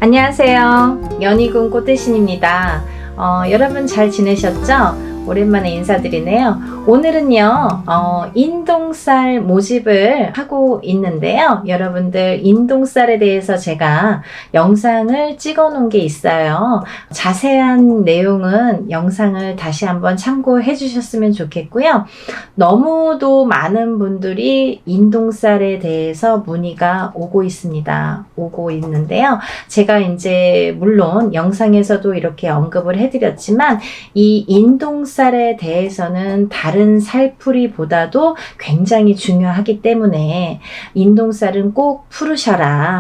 안녕하세요. 연희군 꽃대신입니다. 여러분 잘 지내셨죠? 오랜만에 인사드리네요. 오늘은요, 인동쌀 모집을 하고 있는데요. 여러분들 인동쌀에 대해서 제가 영상을 찍어 놓은 게 있어요. 자세한 내용은 영상을 다시 한번 참고해 주셨으면 좋겠고요. 너무도 많은 분들이 인동쌀에 대해서 문의가 오고 있는데요. 제가 이제 물론 영상에서도 이렇게 언급을 해드렸지만 이 인동쌀에 대해서는 다른 살풀이보다도 굉장히 중요하기 때문에 인동쌀은 꼭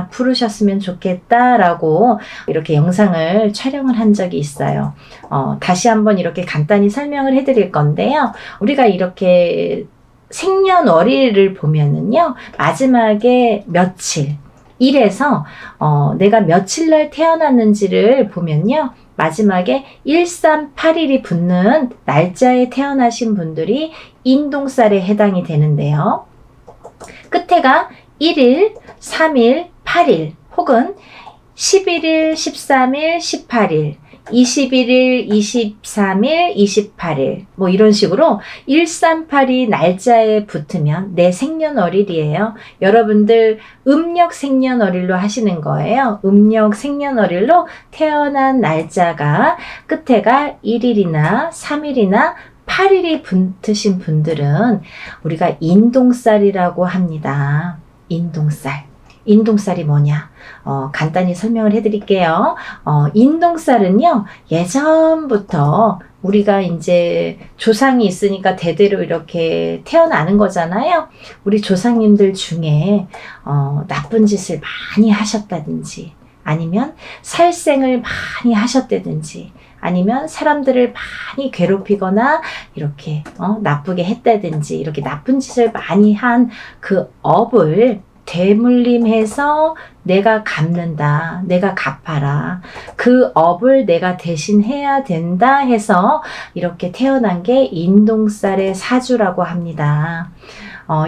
풀으셨으면 좋겠다라고 이렇게 영상을 촬영을 한 적이 있어요. 다시 한번 이렇게 간단히 설명을 해드릴 건데요. 우리가 이렇게 생년월일을 보면은요, 마지막에 며칠, 일에서 내가 며칠 날 태어났는지를 보면요, 마지막에 1381이 붙는 날짜에 태어나신 분들이 인동쌀에 해당이 되는데요. 끝에가 1일, 3일, 8일 혹은 11일, 13일, 18일 21일, 23일, 28일 뭐 이런 식으로 1382 날짜에 붙으면 내 생년월일이에요. 여러분들 음력 생년월일로 하시는 거예요. 음력 생년월일로 태어난 날짜가 끝에가 1일이나 3일이나 8일이 붙으신 분들은 우리가 인동쌀이라고 합니다. 인동쌀이 뭐냐? 간단히 설명을 해드릴게요. 인동쌀은요, 예전부터 우리가 이제 조상이 있으니까 대대로 이렇게 태어나는 거잖아요. 우리 조상님들 중에, 나쁜 짓을 많이 하셨다든지, 아니면 살생을 많이 하셨다든지, 아니면 사람들을 많이 괴롭히거나 이렇게 나쁘게 했다든지, 이렇게 나쁜 짓을 많이 한 그 업을 되물림해서 내가 갚는다, 내가 갚아라, 그 업을 내가 대신해야 된다 해서 이렇게 태어난 게 인동쌀의 사주라고 합니다.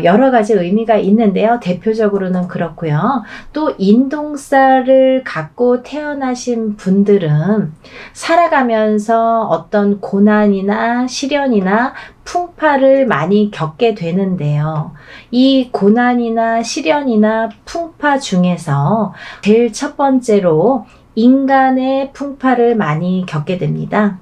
여러 가지 의미가 있는데요. 대표적으로는 그렇고요. 또 인동쌀을 갖고 태어나신 분들은 살아가면서 어떤 고난이나 시련이나 풍파를 많이 겪게 되는데요. 이 고난이나 시련이나 풍파 중에서 제일 첫 번째로 인간의 풍파를 많이 겪게 됩니다.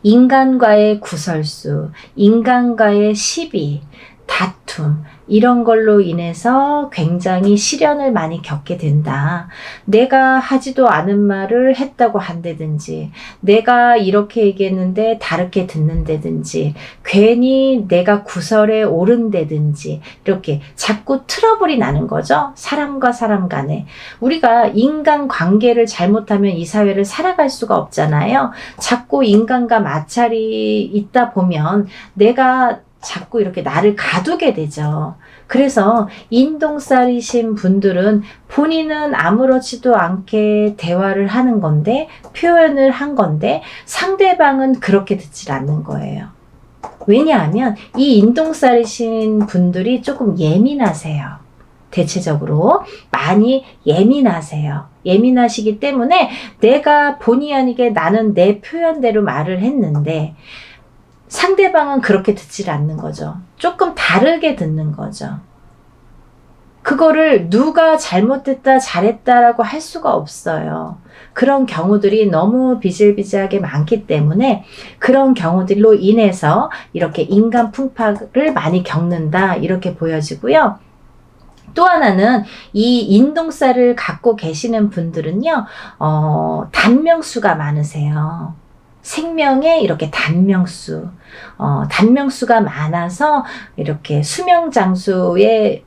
인간과의 구설수, 인간과의 시비, 다툼, 이런 걸로 인해서 굉장히 시련을 많이 겪게 된다. 내가 하지도 않은 말을 했다고 한다든지, 내가 이렇게 얘기했는데 다르게 듣는다든지, 괜히 내가 구설에 오른다든지, 이렇게 자꾸 트러블이 나는 거죠. 사람과 사람 간에. 우리가 인간 관계를 잘못하면 이 사회를 살아갈 수가 없잖아요. 자꾸 인간과 마찰이 있다 보면 내가 자꾸 이렇게 나를 가두게 되죠. 그래서 인동쌀이신 분들은 본인은 아무렇지도 않게 대화를 하는 건데, 표현을 한 건데, 상대방은 그렇게 듣질 않는 거예요. 왜냐하면 이 인동쌀이신 분들이 조금 예민하세요. 대체적으로 많이 예민하세요. 예민하시기 때문에 내가 본의 아니게 나는 내 표현대로 말을 했는데 상대방은 그렇게 듣질 않는 거죠. 조금 다르게 듣는 거죠. 그거를 누가 잘못했다, 잘했다라고 할 수가 없어요. 그런 경우들이 너무 비일비재하게 많기 때문에 그런 경우들로 인해서 이렇게 인간 풍파를 많이 겪는다, 이렇게 보여지고요. 또 하나는 이 인동쌀을 갖고 계시는 분들은요, 단명수가 많으세요. 생명에 이렇게 단명수가 많아서 이렇게 수명장수에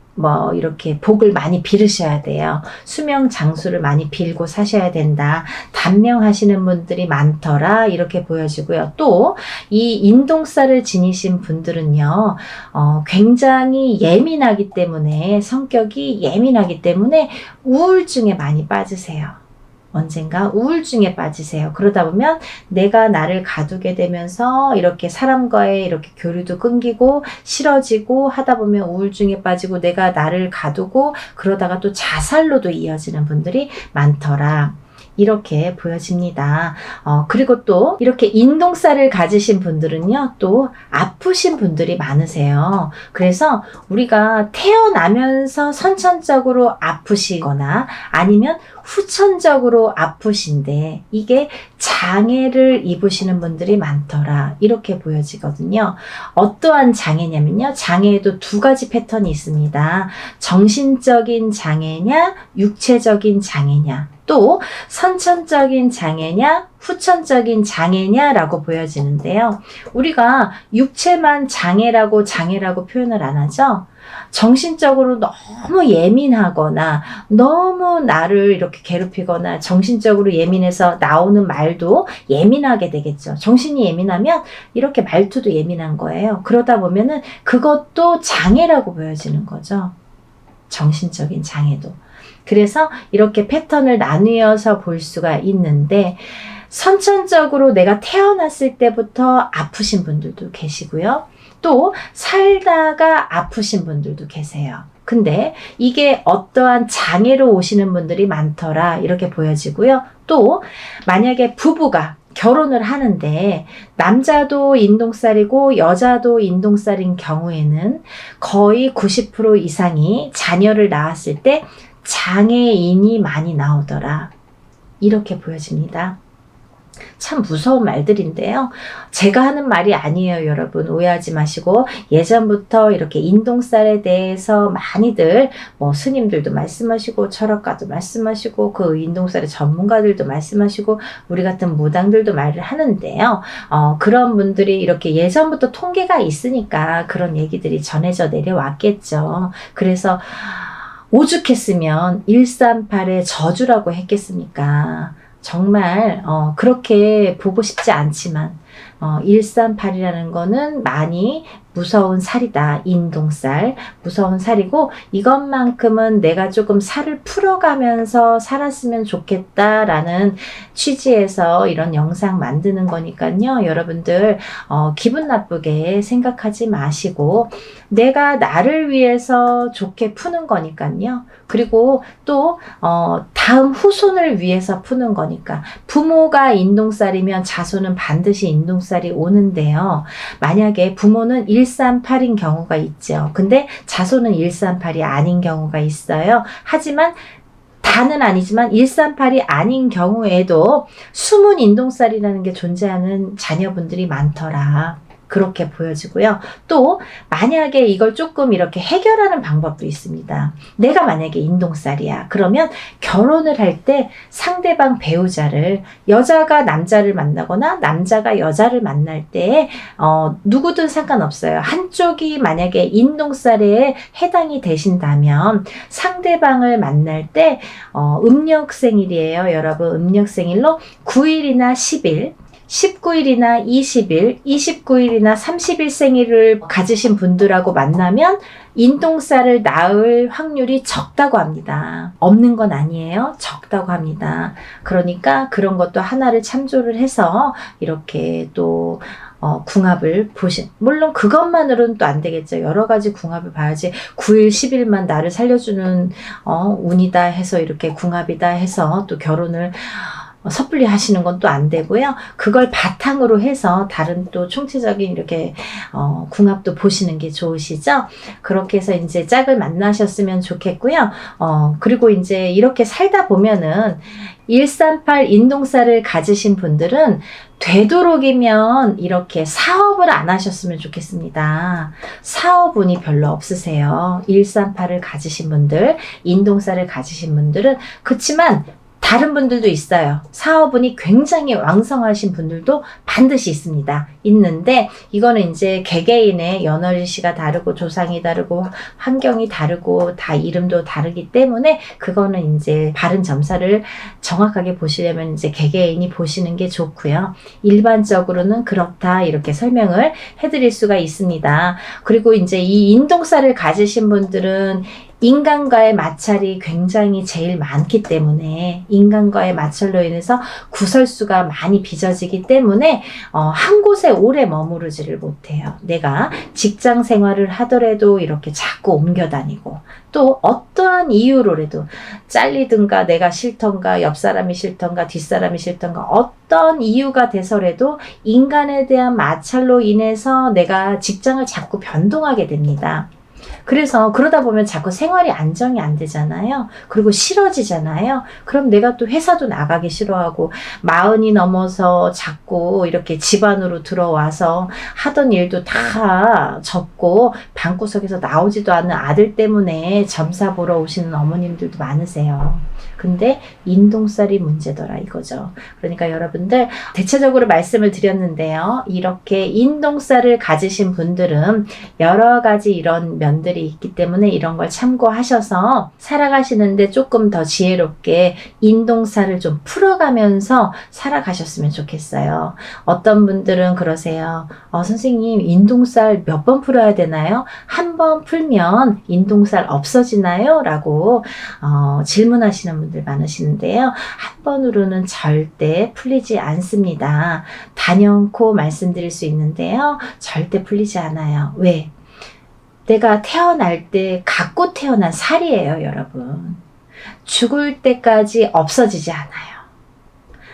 이렇게 복을 많이 빌으셔야 돼요. 수명장수를 많이 빌고 사셔야 된다. 단명하시는 분들이 많더라, 이렇게 보여지고요. 또 이 인동쌀을 지니신 분들은요, 굉장히 예민하기 때문에, 성격이 예민하기 때문에 우울증에 많이 빠지세요. 언젠가 우울증에 빠지세요. 그러다 보면 내가 나를 가두게 되면서 이렇게 사람과의 이렇게 교류도 끊기고 싫어지고 하다 보면 우울증에 빠지고 내가 나를 가두고 그러다가 또 자살로도 이어지는 분들이 많더라. 이렇게 보여집니다. 그리고 또 이렇게 인동살을 가지신 분들은요, 또 아프신 분들이 많으세요. 그래서 우리가 태어나면서 선천적으로 아프시거나 아니면 후천적으로 아프신데 이게 장애를 입으시는 분들이 많더라. 이렇게 보여지거든요. 어떠한 장애냐면요. 장애에도 두 가지 패턴이 있습니다. 정신적인 장애냐, 육체적인 장애냐. 또 선천적인 장애냐 후천적인 장애냐라고 보여지는데요. 우리가 육체만 장애라고 표현을 안 하죠. 정신적으로 너무 예민하거나 너무 나를 이렇게 괴롭히거나 정신적으로 예민해서 나오는 말도 예민하게 되겠죠. 정신이 예민하면 이렇게 말투도 예민한 거예요. 그러다 보면은 그것도 장애라고 보여지는 거죠. 정신적인 장애도. 그래서 이렇게 패턴을 나누어서 볼 수가 있는데 선천적으로 내가 태어났을 때부터 아프신 분들도 계시고요. 또 살다가 아프신 분들도 계세요. 근데 이게 어떠한 장애로 오시는 분들이 많더라 이렇게 보여지고요. 또 만약에 부부가 결혼을 하는데 남자도 인동살이고 여자도 인동살인 경우에는 거의 90% 이상이 자녀를 낳았을 때 장애인이 많이 나오더라. 이렇게 보여집니다. 참 무서운 말들인데요. 제가 하는 말이 아니에요, 여러분. 오해하지 마시고 예전부터 이렇게 인동살에 대해서 많이들 스님들도 말씀하시고 철학가도 말씀하시고 그 인동살의 전문가들도 말씀하시고 우리 같은 무당들도 말을 하는데요. 그런 분들이 이렇게 예전부터 통계가 있으니까 그런 얘기들이 전해져 내려왔겠죠. 그래서 오죽했으면 138의 저주라고 했겠습니까? 정말 그렇게 보고 싶지 않지만 138이라는 거는 많이 무서운 살이다. 인동살. 무서운 살이고 이것만큼은 내가 조금 살을 풀어가면서 살았으면 좋겠다라는 취지에서 이런 영상 만드는 거니까요. 여러분들 기분 나쁘게 생각하지 마시고 내가 나를 위해서 좋게 푸는 거니까요. 그리고 또 다음 후손을 위해서 푸는 거니까 부모가 인동살이면 자손은 반드시 인동살이 오는데요. 만약에 부모는 138인 경우가 있죠. 근데 자손은 138이 아닌 경우가 있어요. 하지만 다는 아니지만 138이 아닌 경우에도 숨은 인동살이라는 게 존재하는 자녀분들이 많더라. 그렇게 보여지고요. 또 만약에 이걸 조금 이렇게 해결하는 방법도 있습니다. 내가 만약에 인동살이야. 그러면 결혼을 할 때 상대방 배우자를 여자가 남자를 만나거나 남자가 여자를 만날 때 누구든 상관없어요. 한쪽이 만약에 인동살에 해당이 되신다면 상대방을 만날 때 음력생일이에요. 여러분 음력생일로 9일이나 10일 19일이나 20일, 29일이나 30일 생일을 가지신 분들하고 만나면 인동살을 낳을 확률이 적다고 합니다. 없는 건 아니에요. 적다고 합니다. 그러니까 그런 것도 하나를 참조를 해서 이렇게 또 궁합을 물론 그것만으로는 또 안 되겠죠. 여러 가지 궁합을 봐야지 9일, 10일만 나를 살려주는 운이다 해서 이렇게 궁합이다 해서 또 결혼을 섣불리 하시는 건 또 안 되고요. 그걸 바탕으로 해서 다른 또 총체적인 이렇게 궁합도 보시는 게 좋으시죠. 그렇게 해서 이제 짝을 만나셨으면 좋겠고요. 그리고 이제 이렇게 살다 보면은 138 인동살을 가지신 분들은 되도록이면 이렇게 사업을 안 하셨으면 좋겠습니다. 사업운이 별로 없으세요. 138을 가지신 분들, 인동살을 가지신 분들은 그렇지만 다른 분들도 있어요. 사업운이 굉장히 왕성하신 분들도 반드시 있습니다. 있는데 이거는 이제 개개인의 연월일시가 다르고 조상이 다르고 환경이 다르고 다 이름도 다르기 때문에 그거는 이제 바른 점사를 정확하게 보시려면 이제 개개인이 보시는 게 좋고요. 일반적으로는 그렇다 이렇게 설명을 해드릴 수가 있습니다. 그리고 이제 이 인동살을 가지신 분들은 인간과의 마찰이 굉장히 제일 많기 때문에 인간과의 마찰로 인해서 구설수가 많이 빚어지기 때문에 한 곳에 오래 머무르지를 못해요. 내가 직장 생활을 하더라도 이렇게 자꾸 옮겨 다니고 또 어떠한 이유로라도 잘리든가 내가 싫던가 옆 사람이 싫던가 뒷사람이 싫던가 어떤 이유가 돼서라도 인간에 대한 마찰로 인해서 내가 직장을 자꾸 변동하게 됩니다. 그래서 그러다 보면 자꾸 생활이 안정이 안 되잖아요. 그리고 싫어지잖아요. 그럼 내가 또 회사도 나가기 싫어하고 40이 넘어서 자꾸 이렇게 집안으로 들어와서 하던 일도 다 접고 방구석에서 나오지도 않는 아들 때문에 점사 보러 오시는 어머님들도 많으세요. 근데 인동살이 문제더라 이거죠. 그러니까 여러분들 대체적으로 말씀을 드렸는데요. 이렇게 인동살을 가지신 분들은 여러 가지 이런 면들이 있기 때문에 이런 걸 참고하셔서 살아가시는데 조금 더 지혜롭게 인동살을 좀 풀어가면서 살아가셨으면 좋겠어요. 어떤 분들은 그러세요. 선생님 인동살 몇 번 풀어야 되나요? 한 번 풀면 인동살 없어지나요? 라고 질문하시는 분들 많으시는데요. 한 번으로는 절대 풀리지 않습니다. 단연코 말씀드릴 수 있는데요. 절대 풀리지 않아요. 왜? 내가 태어날 때 갖고 태어난 살이에요, 여러분. 죽을 때까지 없어지지 않아요.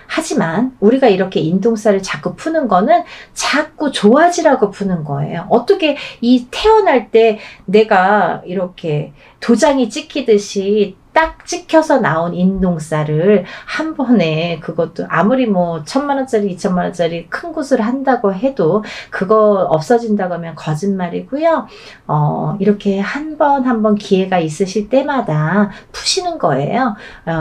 하지만 우리가 이렇게 인동살을 자꾸 푸는 거는 자꾸 좋아지라고 푸는 거예요. 어떻게 이 태어날 때 내가 이렇게 도장이 찍히듯이 딱 찍혀서 나온 인동살을 한 번에 그것도 아무리 뭐 1,000만 원짜리 2,000만 원짜리 큰 곳을 한다고 해도 그거 없어진다고 하면 거짓말이고요. 이렇게 한 번 기회가 있으실 때마다 푸시는 거예요.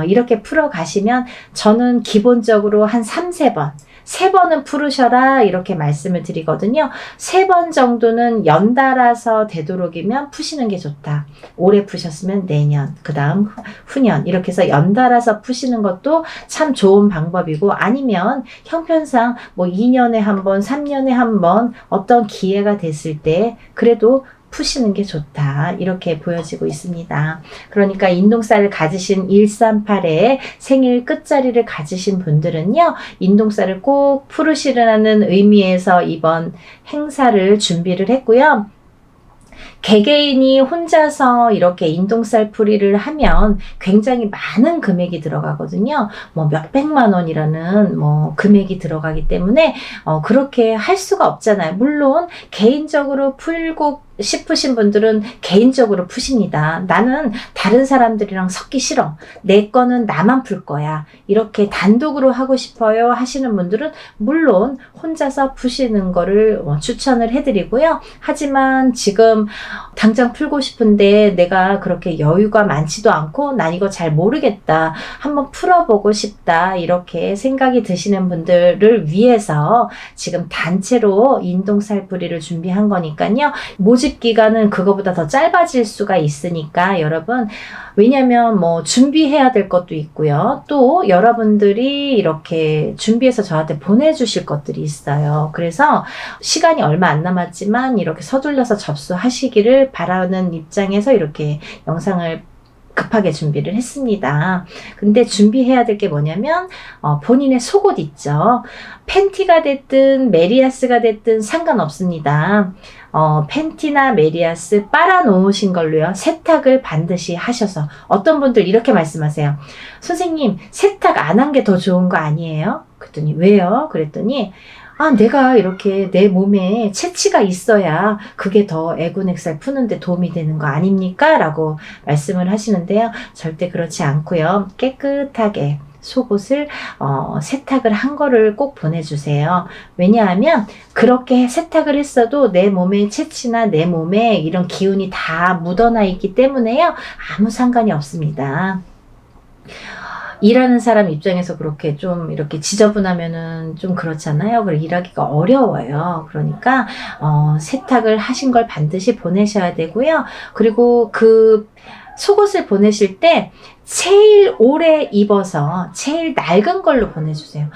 이렇게 풀어 가시면 저는 기본적으로 한 3-4번 3번은 풀으셔라 이렇게 말씀을 드리거든요. 3번 정도는 연달아서 되도록이면 푸시는 게 좋다. 올해 푸셨으면 내년, 그 다음 후년 이렇게 해서 연달아서 푸시는 것도 참 좋은 방법이고 아니면 형편상 뭐 2년에 한 번, 3년에 한 번 어떤 기회가 됐을 때 그래도 푸시는 게 좋다. 이렇게 보여지고 있습니다. 그러니까 인동살을 가지신 138의 생일 끝자리를 가지신 분들은요. 인동살을 꼭 풀으시라는 의미에서 이번 행사를 준비를 했고요. 개개인이 혼자서 이렇게 인동살 풀이를 하면 굉장히 많은 금액이 들어가거든요. 뭐 몇백만 원이라는 뭐 금액이 들어가기 때문에 그렇게 할 수가 없잖아요. 물론 개인적으로 풀고 싶으신 분들은 개인적으로 푸십니다. 나는 다른 사람들이랑 섞기 싫어. 내 거는 나만 풀 거야. 이렇게 단독으로 하고 싶어요 하시는 분들은 물론 혼자서 푸시는 거를 추천을 해드리고요. 하지만 지금 당장 풀고 싶은데 내가 그렇게 여유가 많지도 않고 난 이거 잘 모르겠다. 한번 풀어보고 싶다. 이렇게 생각이 드시는 분들을 위해서 지금 단체로 인동살풀이를 준비한 거니까요. 모집 기간은 그거보다 더 짧아질 수가 있으니까 여러분 왜냐면 뭐 준비해야 될 것도 있고요. 또 여러분들이 이렇게 준비해서 저한테 보내주실 것들이 있어요. 그래서 시간이 얼마 안 남았지만 이렇게 서둘러서 접수하시기를 바라는 입장에서 이렇게 영상을 급하게 준비를 했습니다. 근데 준비해야 될 게 뭐냐면 본인의 속옷 있죠. 팬티가 됐든 메리아스가 됐든 상관없습니다. 팬티나 메리아스 빨아놓으신 걸로요. 세탁을 반드시 하셔서 어떤 분들 이렇게 말씀하세요. 선생님 세탁 안 한 게 더 좋은 거 아니에요? 그랬더니 왜요? 그랬더니 내가 이렇게 내 몸에 채취가 있어야 그게 더 애군액살 푸는데 도움이 되는 거 아닙니까? 라고 말씀을 하시는데요. 절대 그렇지 않고요. 깨끗하게 속옷을 세탁을 한 거를 꼭 보내주세요. 왜냐하면 그렇게 세탁을 했어도 내 몸의 채취나 내 몸에 이런 기운이 다 묻어나 있기 때문에요. 아무 상관이 없습니다. 일하는 사람 입장에서 그렇게 좀 이렇게 지저분하면은 좀 그렇잖아요. 그리고 일하기가 어려워요. 그러니까 세탁을 하신 걸 반드시 보내셔야 되고요. 그리고 그 속옷을 보내실 때 제일 오래 입어서 제일 낡은 걸로 보내주세요.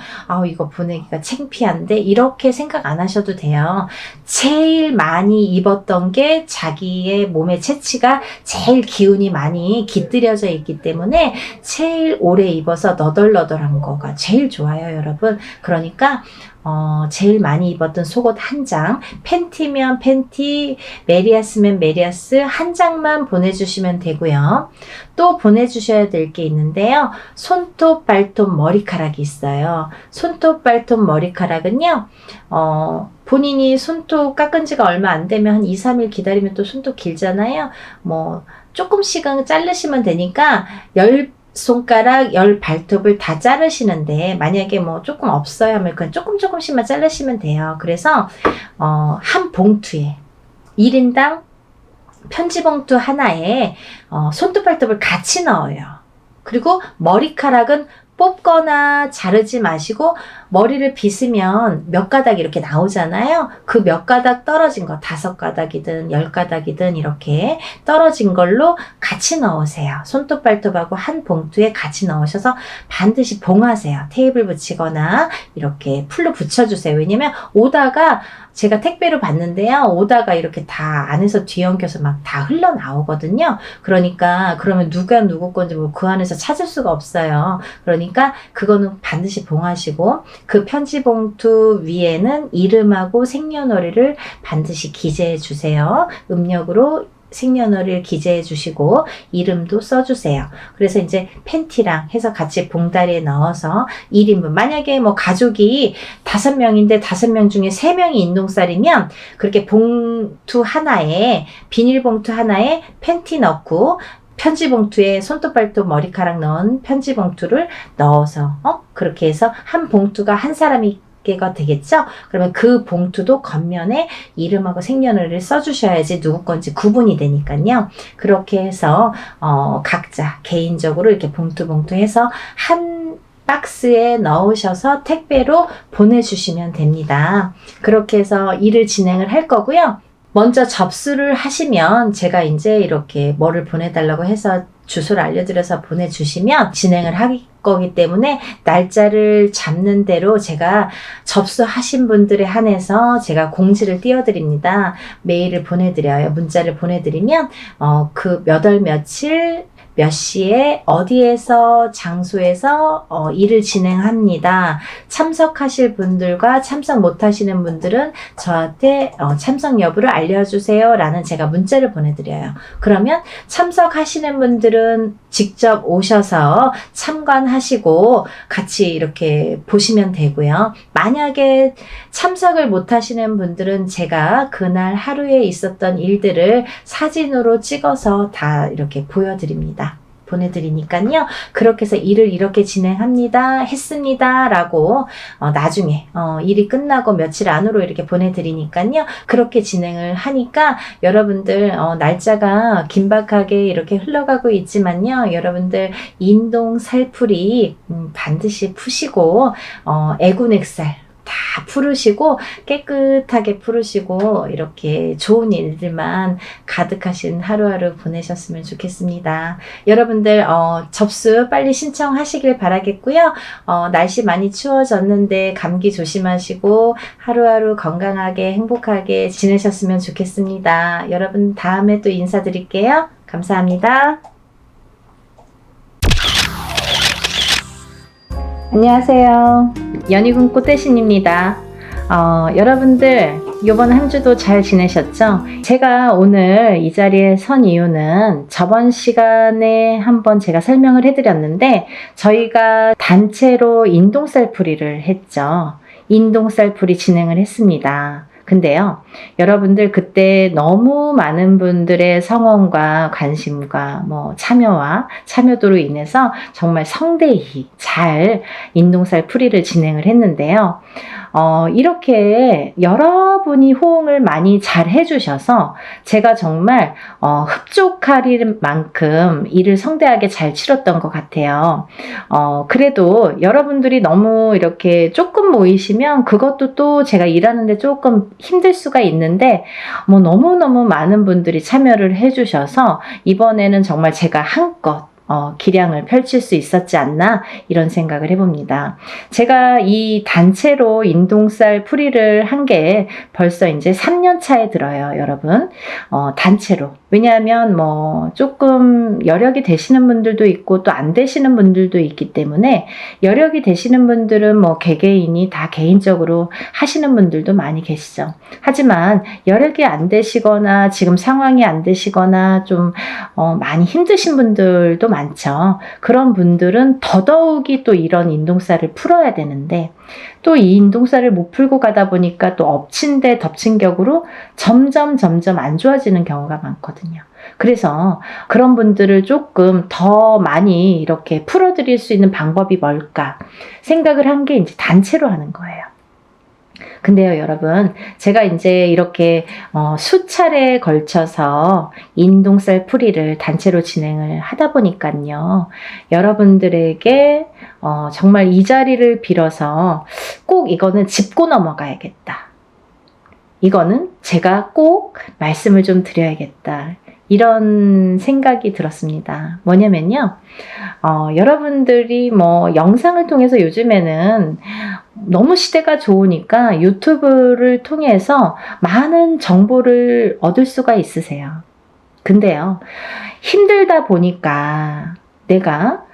이거 보내기가 창피한데 이렇게 생각 안 하셔도 돼요. 제일 많이 입었던 게 자기의 몸의 체취가 제일 기운이 많이 깃들여져 있기 때문에 제일 오래 입어서 너덜너덜한 거가 제일 좋아요, 여러분. 그러니까 제일 많이 입었던 속옷 한 장, 팬티면 팬티, 메리아스면 메리아스 한 장만 보내주시면 되고요. 또 보내주셔야 될 게 있는데요. 손톱, 발톱, 머리카락이 있어요. 손톱, 발톱, 머리카락은요. 본인이 손톱 깎은 지가 얼마 안 되면 한 2, 3일 기다리면 또 손톱 길잖아요. 뭐 조금씩은 자르시면 되니까 10손가락 10발톱을 다 자르시는데 만약에 뭐 조금 없어요 하면 그냥 조금씩만 자르시면 돼요. 그래서 한 봉투에 1인당 편지봉투 하나에 손톱 발톱을 같이 넣어요. 그리고 머리카락은 뽑거나 자르지 마시고 머리를 빗으면 몇 가닥 이렇게 나오잖아요. 그 몇 가닥 떨어진 거 5가닥이든 10가닥이든 이렇게 떨어진 걸로 같이 넣으세요. 손톱 발톱하고 한 봉투에 같이 넣으셔서 반드시 봉하세요. 테이블 붙이거나 이렇게 풀로 붙여주세요. 왜냐면 오다가 제가 택배로 받는데요. 오다가 이렇게 다 안에서 뒤엉켜서 막 다 흘러나오거든요. 그러니까 그러면 누가 누구 건지 뭐 그 안에서 찾을 수가 없어요. 그러니까 그거는 반드시 봉하시고 그 편지 봉투 위에는 이름하고 생년월일을 반드시 기재해 주세요. 음력으로 생년월일 기재해 주시고 이름도 써주세요. 그래서 이제 팬티랑 해서 같이 봉다리에 넣어서 1인분 만약에 뭐 가족이 5명인데 5명 중에 3명이 인동살이면 그렇게 봉투 하나에 비닐봉투 하나에 팬티 넣고 편지 봉투에 손톱 발톱 머리카락 넣은 편지 봉투를 넣어서 그렇게 해서 한 봉투가 한 사람이 가 되겠죠? 그러면 그 봉투도 겉면에 이름하고 생년월일을 써주셔야지 누구 건지 구분이 되니까요. 그렇게 해서 각자 개인적으로 이렇게 봉투 해서 한 박스에 넣으셔서 택배로 보내주시면 됩니다. 그렇게 해서 일을 진행을 할 거고요. 먼저 접수를 하시면 제가 이제 이렇게 뭐를 보내달라고 해서 주소를 알려드려서 보내주시면 진행을 할 거기 때문에 날짜를 잡는 대로 제가 접수하신 분들에 한해서 제가 공지를 띄워드립니다. 메일을 보내드려요. 문자를 보내드리면 그 몇 월 며칠 몇 시에 어디에서 장소에서 일을 진행합니다. 참석하실 분들과 참석 못하시는 분들은 저한테 참석 여부를 알려주세요 라는 제가 문자를 보내드려요. 그러면 참석하시는 분들은 직접 오셔서 참관하시고 같이 이렇게 보시면 되고요. 만약에 참석을 못하시는 분들은 제가 그날 하루에 있었던 일들을 사진으로 찍어서 다 이렇게 보내드리니까요. 그렇게 해서 일을 이렇게 진행합니다. 했습니다. 라고 나중에 일이 끝나고 며칠 안으로 이렇게 보내드리니까요. 그렇게 진행을 하니까 여러분들 날짜가 긴박하게 이렇게 흘러가고 있지만요. 여러분들 인동 살풀이 반드시 푸시고 애군액살 다 풀으시고 깨끗하게 풀으시고 이렇게 좋은 일들만 가득하신 하루하루 보내셨으면 좋겠습니다. 여러분들 접수 빨리 신청하시길 바라겠고요. 날씨 많이 추워졌는데 감기 조심하시고 하루하루 건강하게 행복하게 지내셨으면 좋겠습니다. 여러분 다음에 또 인사드릴게요. 감사합니다. 안녕하세요. 연희군 꽃대신입니다. 여러분들 이번 한 주도 잘 지내셨죠? 제가 오늘 이 자리에 선 이유는 저번 시간에 한번 제가 설명을 해드렸는데 저희가 단체로 인동살풀이를 했죠. 인동살풀이 진행을 했습니다. 근데요, 여러분들 그때 너무 많은 분들의 성원과 관심과 참여도로 인해서 정말 성대히 잘 인동살 풀이를 진행을 했는데요. 이렇게 여러분이 호응을 많이 잘 해주셔서 제가 정말 흡족할 만큼 일을 성대하게 잘 치렀던 것 같아요. 그래도 여러분들이 너무 이렇게 조금 모이시면 그것도 또 제가 일하는데 조금 힘들 수가 있는데 너무너무 많은 분들이 참여를 해주셔서 이번에는 정말 제가 한껏 기량을 펼칠 수 있었지 않나 이런 생각을 해봅니다. 제가 이 단체로 인동살 풀이를 한 게 벌써 이제 3년 차에 들어요, 여러분. 단체로. 왜냐하면 뭐 조금 여력이 되시는 분들도 있고 또 안 되시는 분들도 있기 때문에 여력이 되시는 분들은 뭐 개개인이 다 개인적으로 하시는 분들도 많이 계시죠. 하지만 여력이 안 되시거나 지금 상황이 안 되시거나 좀 많이 힘드신 분들도 많죠. 그런 분들은 더더욱이 또 이런 인동살을 풀어야 되는데 또 이 인동살을 못 풀고 가다 보니까 또 엎친 데 덮친 격으로 점점 안 좋아지는 경우가 많거든요. 그래서 그런 분들을 조금 더 많이 이렇게 풀어드릴 수 있는 방법이 뭘까 생각을 한 게 이제 단체로 하는 거예요. 근데요, 여러분, 제가 이제 이렇게 수차례에 걸쳐서 인동살 풀이를 단체로 진행을 하다 보니까요, 여러분들에게 정말 이 자리를 빌어서 꼭 이거는 짚고 넘어가야겠다. 이거는 제가 꼭 말씀을 좀 드려야겠다. 이런 생각이 들었습니다. 뭐냐면요, 여러분들이 뭐 영상을 통해서 요즘에는 너무 시대가 좋으니까 유튜브를 통해서 많은 정보를 얻을 수가 있으세요. 근데요, 힘들다 보니까 내가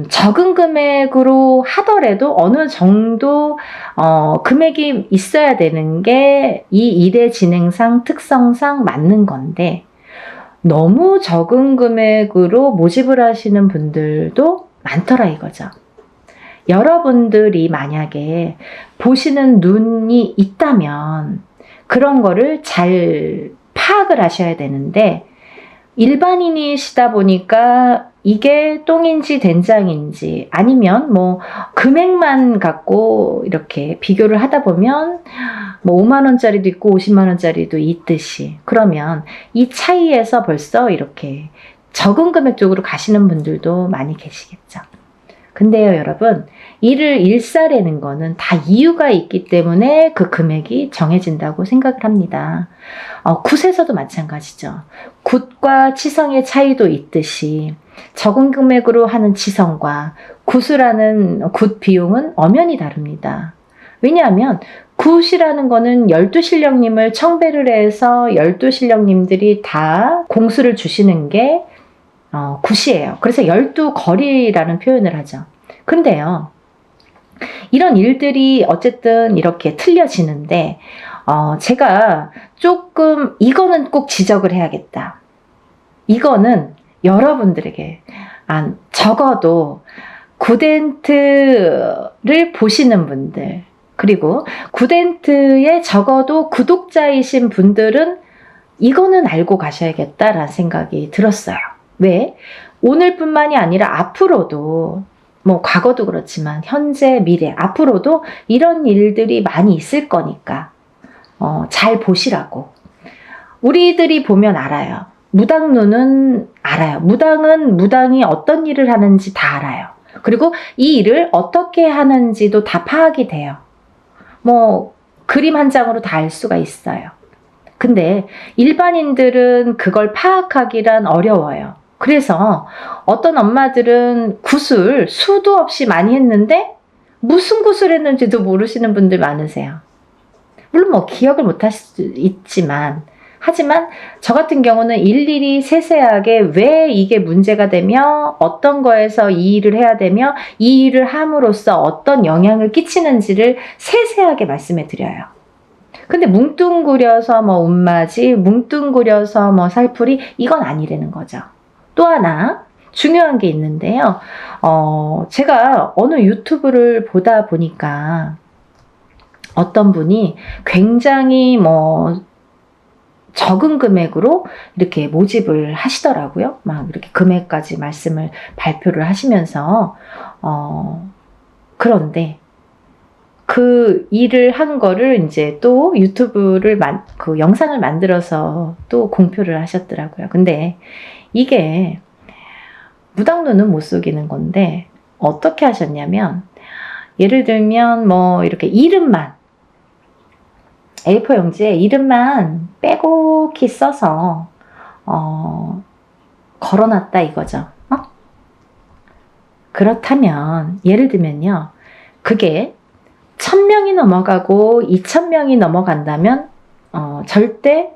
적은 금액으로 하더라도 어느 정도 금액이 있어야 되는 게 이 일의 진행상 특성상 맞는 건데 너무 적은 금액으로 모집을 하시는 분들도 많더라 이거죠. 여러분들이 만약에 보시는 눈이 있다면 그런 거를 잘 파악을 하셔야 되는데 일반인이시다 보니까 이게 똥인지 된장인지 아니면 뭐 금액만 갖고 이렇게 비교를 하다 보면 뭐 5만 원짜리도 있고 50만 원짜리도 있듯이 그러면 이 차이에서 벌써 이렇게 적은 금액 쪽으로 가시는 분들도 많이 계시겠죠. 근데요, 여러분, 일을 일사라는 거는 다 이유가 있기 때문에 그 금액이 정해진다고 생각을 합니다. 굿에서도 마찬가지죠. 굿과 치성의 차이도 있듯이 적은 금액으로 하는 치성과 굿을 하는 굿 비용은 엄연히 다릅니다. 왜냐하면 굿이라는 거는 12신령님을 청배를 해서 12신령님들이 다 공수를 주시는 게 굿이에요. 그래서 12거리라는 표현을 하죠. 근데요, 이런 일들이 어쨌든 이렇게 틀려지는데, 제가 조금 이거는 꼭 지적을 해야겠다. 이거는 여러분들에게 적어도 굿엔트를 보시는 분들, 그리고 굿엔트에 적어도 구독자이신 분들은 이거는 알고 가셔야겠다라는 생각이 들었어요. 왜? 오늘뿐만이 아니라 앞으로도 뭐 과거도 그렇지만 현재, 미래, 앞으로도 이런 일들이 많이 있을 거니까 잘 보시라고. 우리들이 보면 알아요. 무당눈은 알아요. 무당은 무당이 어떤 일을 하는지 다 알아요. 그리고 이 일을 어떻게 하는지도 다 파악이 돼요. 뭐 그림 한 장으로 다 알 수가 있어요. 근데 일반인들은 그걸 파악하기란 어려워요. 그래서 어떤 엄마들은 굿을 수도 없이 많이 했는데 무슨 굿을 했는지도 모르시는 분들 많으세요. 물론 뭐 기억을 못 할 수도 있지만 하지만 저 같은 경우는 일일이 세세하게 왜 이게 문제가 되며 어떤 거에서 이 일을 해야 되며 이 일을 함으로써 어떤 영향을 끼치는지를 세세하게 말씀해 드려요. 근데 뭉뚱그려서 뭐 운맞이, 뭉뚱그려서 뭐 살풀이 이건 아니라는 거죠. 또 하나 중요한 게 있는데요. 제가 어느 유튜브를 보다 보니까 어떤 분이 굉장히 뭐 적은 금액으로 이렇게 모집을 하시더라고요. 막 이렇게 금액까지 말씀을 발표를 하시면서 그런데 그 일을 한 거를 이제 또 유튜브를 그 영상을 만들어서 또 공표를 하셨더라고요. 근데 이게 무당눈은 못 속이는 건데 어떻게 하셨냐면 예를 들면 뭐 이렇게 이름만 A4 용지에 이름만 빼곡히 써서 걸어놨다 이거죠. 그렇다면 예를 들면요. 그게 1000명이 넘어가고 2000명이 넘어간다면 절대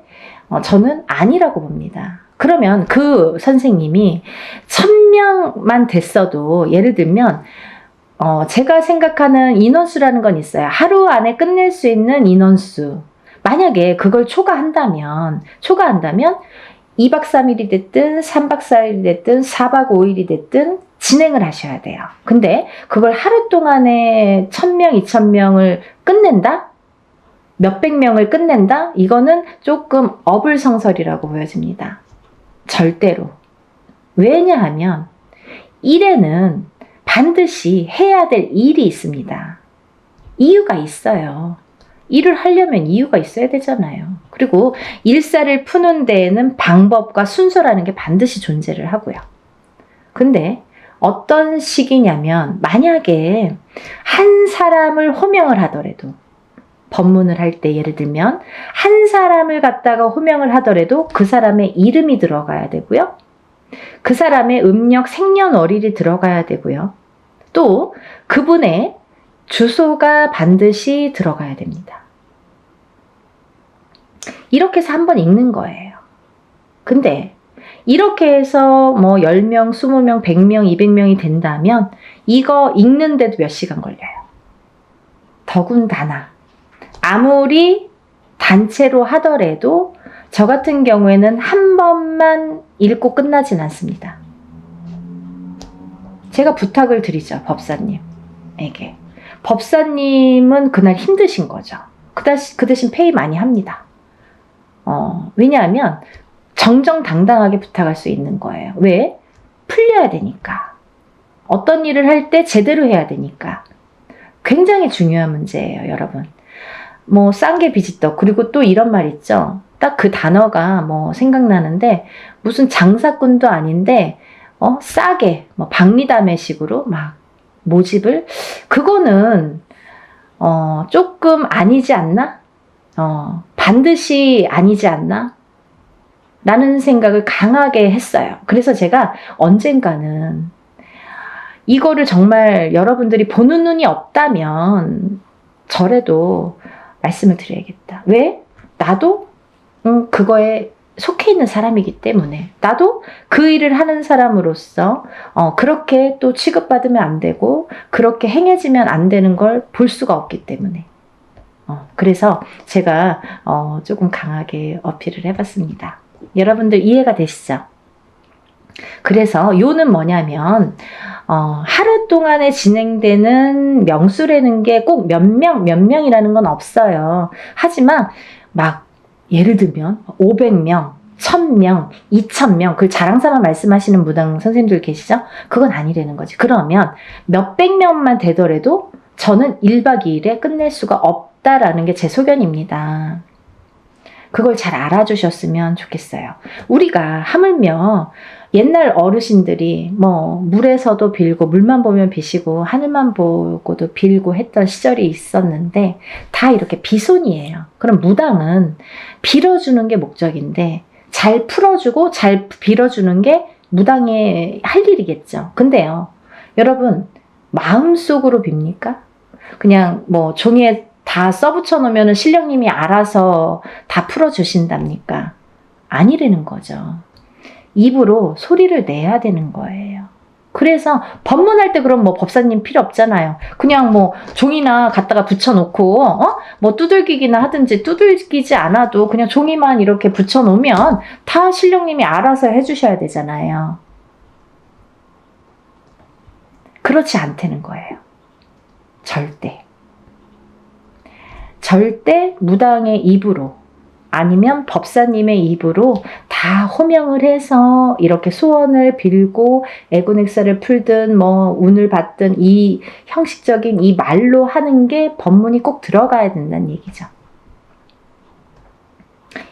저는 아니라고 봅니다. 그러면 그 선생님이 1000명만 됐어도 예를 들면 제가 생각하는 인원수라는 건 있어요. 하루 안에 끝낼 수 있는 인원수. 만약에 그걸 초과한다면 2박 3일이 됐든 3박 4일이 됐든 4박 5일이 됐든 진행을 하셔야 돼요. 근데 그걸 하루 동안에 1000명, 2000명을 끝낸다? 몇백 명을 끝낸다? 이거는 조금 어불성설이라고 보여집니다. 절대로. 왜냐하면 일에는 반드시 해야 될 일이 있습니다. 이유가 있어요. 일을 하려면 이유가 있어야 되잖아요. 그리고 일사를 푸는 데에는 방법과 순서라는 게 반드시 존재를 하고요. 근데 어떤 식이냐면 만약에 한 사람을 호명을 하더라도 법문을 할 때 예를 들면 한 사람을 갖다가 호명을 하더라도 그 사람의 이름이 들어가야 되고요. 그 사람의 음력 생년월일이 들어가야 되고요. 또 그분의 주소가 반드시 들어가야 됩니다. 이렇게 해서 한번 읽는 거예요. 근데 이렇게 해서 뭐 10명, 20명, 100명, 200명이 된다면 이거 읽는데도 몇 시간 걸려요. 더군다나 아무리 단체로 하더라도 저 같은 경우에는 한 번만 읽고 끝나진 않습니다. 제가 부탁을 드리죠. 법사님에게. 법사님은 그날 힘드신 거죠. 그 대신 페이 많이 합니다. 왜냐하면 정정당당하게 부탁할 수 있는 거예요. 왜? 풀려야 되니까. 어떤 일을 할 때 제대로 해야 되니까. 굉장히 중요한 문제예요, 여러분. 뭐 싼 게 비지떡. 그리고 또 이런 말 있죠. 딱 그 단어가 뭐 생각나는데 무슨 장사꾼도 아닌데 싸게 뭐 박리담회식으로 막 모집을 그거는 조금 아니지 않나? 반드시 아니지 않나? 라는 생각을 강하게 했어요. 그래서 제가 언젠가는 이거를 정말 여러분들이 보는 눈이 없다면 저래도 말씀을 드려야겠다. 왜? 나도 그거에 속해 있는 사람이기 때문에 나도 그 일을 하는 사람으로서 그렇게 또 취급받으면 안 되고 그렇게 행해지면 안 되는 걸 볼 수가 없기 때문에 그래서 제가 조금 강하게 어필을 해봤습니다. 여러분들 이해가 되시죠? 그래서 요는 뭐냐면 하루 동안에 진행되는 명수라는 게 꼭 몇 명이라는 건 없어요. 하지만 막 예를 들면 500명, 1000명, 2000명 그 자랑사만 말씀하시는 무당 선생님들 계시죠? 그건 아니라는 거지. 그러면 몇백 명만 되더라도 저는 1박 2일에 끝낼 수가 없다라는 게 제 소견입니다. 그걸 잘 알아주셨으면 좋겠어요. 우리가 하물며 옛날 어르신들이 뭐 물에서도 빌고 물만 보면 비시고 하늘만 보고도 빌고 했던 시절이 있었는데 다 이렇게 비손이에요. 그럼 무당은 빌어주는 게 목적인데 잘 풀어주고 잘 빌어주는 게 무당의 할 일이겠죠. 근데요, 여러분 마음속으로 빕니까? 그냥 뭐 종이에 다 써붙여 놓으면 신령님이 알아서 다 풀어주신답니까? 아니라는 거죠. 입으로 소리를 내야 되는 거예요. 그래서 법문할 때 그럼 뭐 법사님 필요 없잖아요. 그냥 뭐 종이나 갖다가 붙여놓고 뭐 두들기기나 하든지 두들기지 않아도 그냥 종이만 이렇게 붙여놓으면 다 신령님이 알아서 해주셔야 되잖아요. 그렇지 않다는 거예요. 절대 무당의 입으로 아니면 법사님의 입으로 다 호명을 해서 이렇게 소원을 빌고 애군액사를 풀든 뭐 운을 받든 이 형식적인 이 말로 하는 게 법문이 꼭 들어가야 된다는 얘기죠.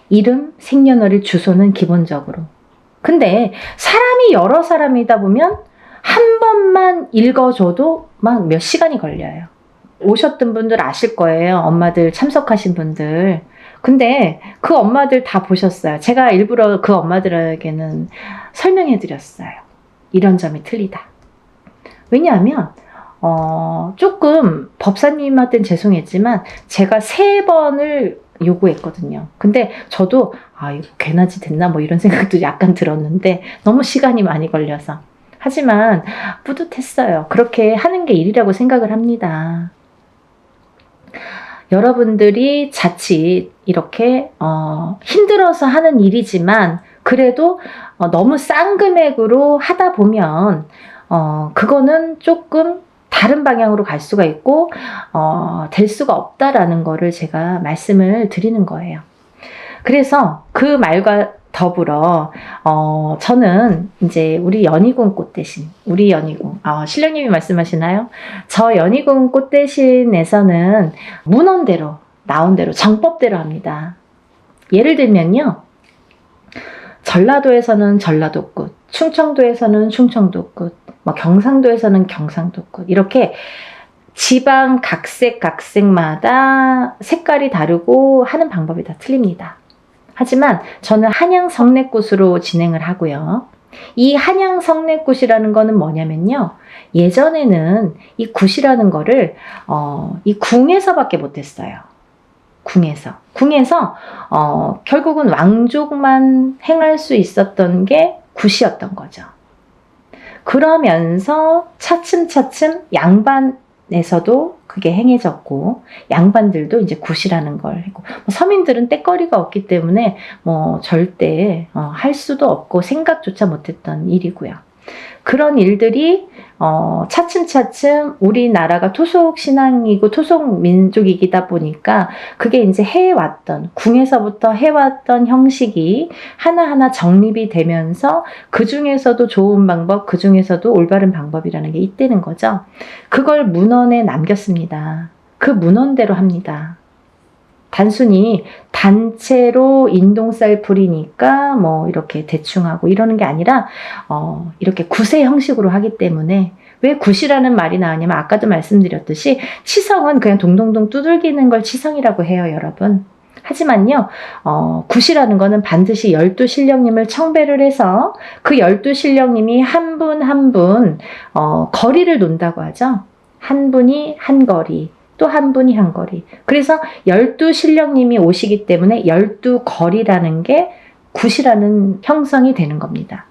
이름, 생년월일, 주소는 기본적으로. 근데 사람이 여러 사람이다 보면 한 번만 읽어줘도 막 몇 시간이 걸려요. 오셨던 분들 아실 거예요. 엄마들 참석하신 분들. 근데 그 엄마들 다 보셨어요. 제가 일부러 그 엄마들에게는 설명해 드렸어요. 이런 점이 틀리다. 왜냐하면 조금 법사님한테는 죄송했지만 제가 3번을 요구했거든요. 근데 저도 이거 괜하지 됐나 뭐 이런 생각도 약간 들었는데 너무 시간이 많이 걸려서. 하지만 뿌듯했어요. 그렇게 하는 게 일이라고 생각을 합니다. 여러분들이 자칫 이렇게 힘들어서 하는 일이지만 그래도 너무 싼 금액으로 하다 보면 그거는 조금 다른 방향으로 갈 수가 있고 될 수가 없다라는 거를 제가 말씀을 드리는 거예요. 그래서 그 말과 더불어 저는 이제 우리 연희궁 꽃 대신 우리 연희궁 신령님이 말씀하시나요? 저 연희궁 꽃 대신에서는 문헌대로 나온 대로 정법대로 합니다. 예를 들면요. 전라도에서는 전라도꽃, 충청도에서는 충청도꽃, 경상도에서는 경상도꽃 이렇게 지방 각색마다 색깔이 다르고 하는 방법이 다 틀립니다. 하지만 저는 한양 성내꽃으로 진행을 하고요. 이 한양 성내꽃이라는 거는 뭐냐면요. 예전에는 이 굿이라는 거를 이 궁에서밖에 못했어요. 궁에서 결국은 왕족만 행할 수 있었던 게 굿이었던 거죠. 그러면서 차츰차츰 양반에서도 그게 행해졌고 양반들도 이제 굿이라는 걸 했고 서민들은 때거리가 없기 때문에 절대 할 수도 없고 생각조차 못했던 일이고요. 그런 일들이 차츰차츰 우리나라가 토속 신앙이고 토속 민족이다 보니까 그게 이제 해왔던 궁에서부터 해왔던 형식이 하나하나 정립이 되면서 그 중에서도 좋은 방법, 그 중에서도 올바른 방법이라는 게 있다는 거죠. 그걸 문헌에 남겼습니다. 그 문헌대로 합니다. 단순히 단체로 인동쌀 풀이니까 이렇게 대충 하고 이러는 게 아니라 이렇게 굿의 형식으로 하기 때문에 왜 굿이라는 말이 나왔냐면 아까도 말씀드렸듯이 치성은 그냥 동동동 두들기는 걸 치성이라고 해요, 여러분. 하지만요, 굿이라는 거는 반드시 12신령님을 청배를 해서 그 12신령님이 한 분 한 분 거리를 논다고 하죠. 한 분이 한 거리. 또 한 분이 한 거리. 그래서 12신령님이 오시기 때문에 12거리라는 게 굿이라는 형성이 되는 겁니다.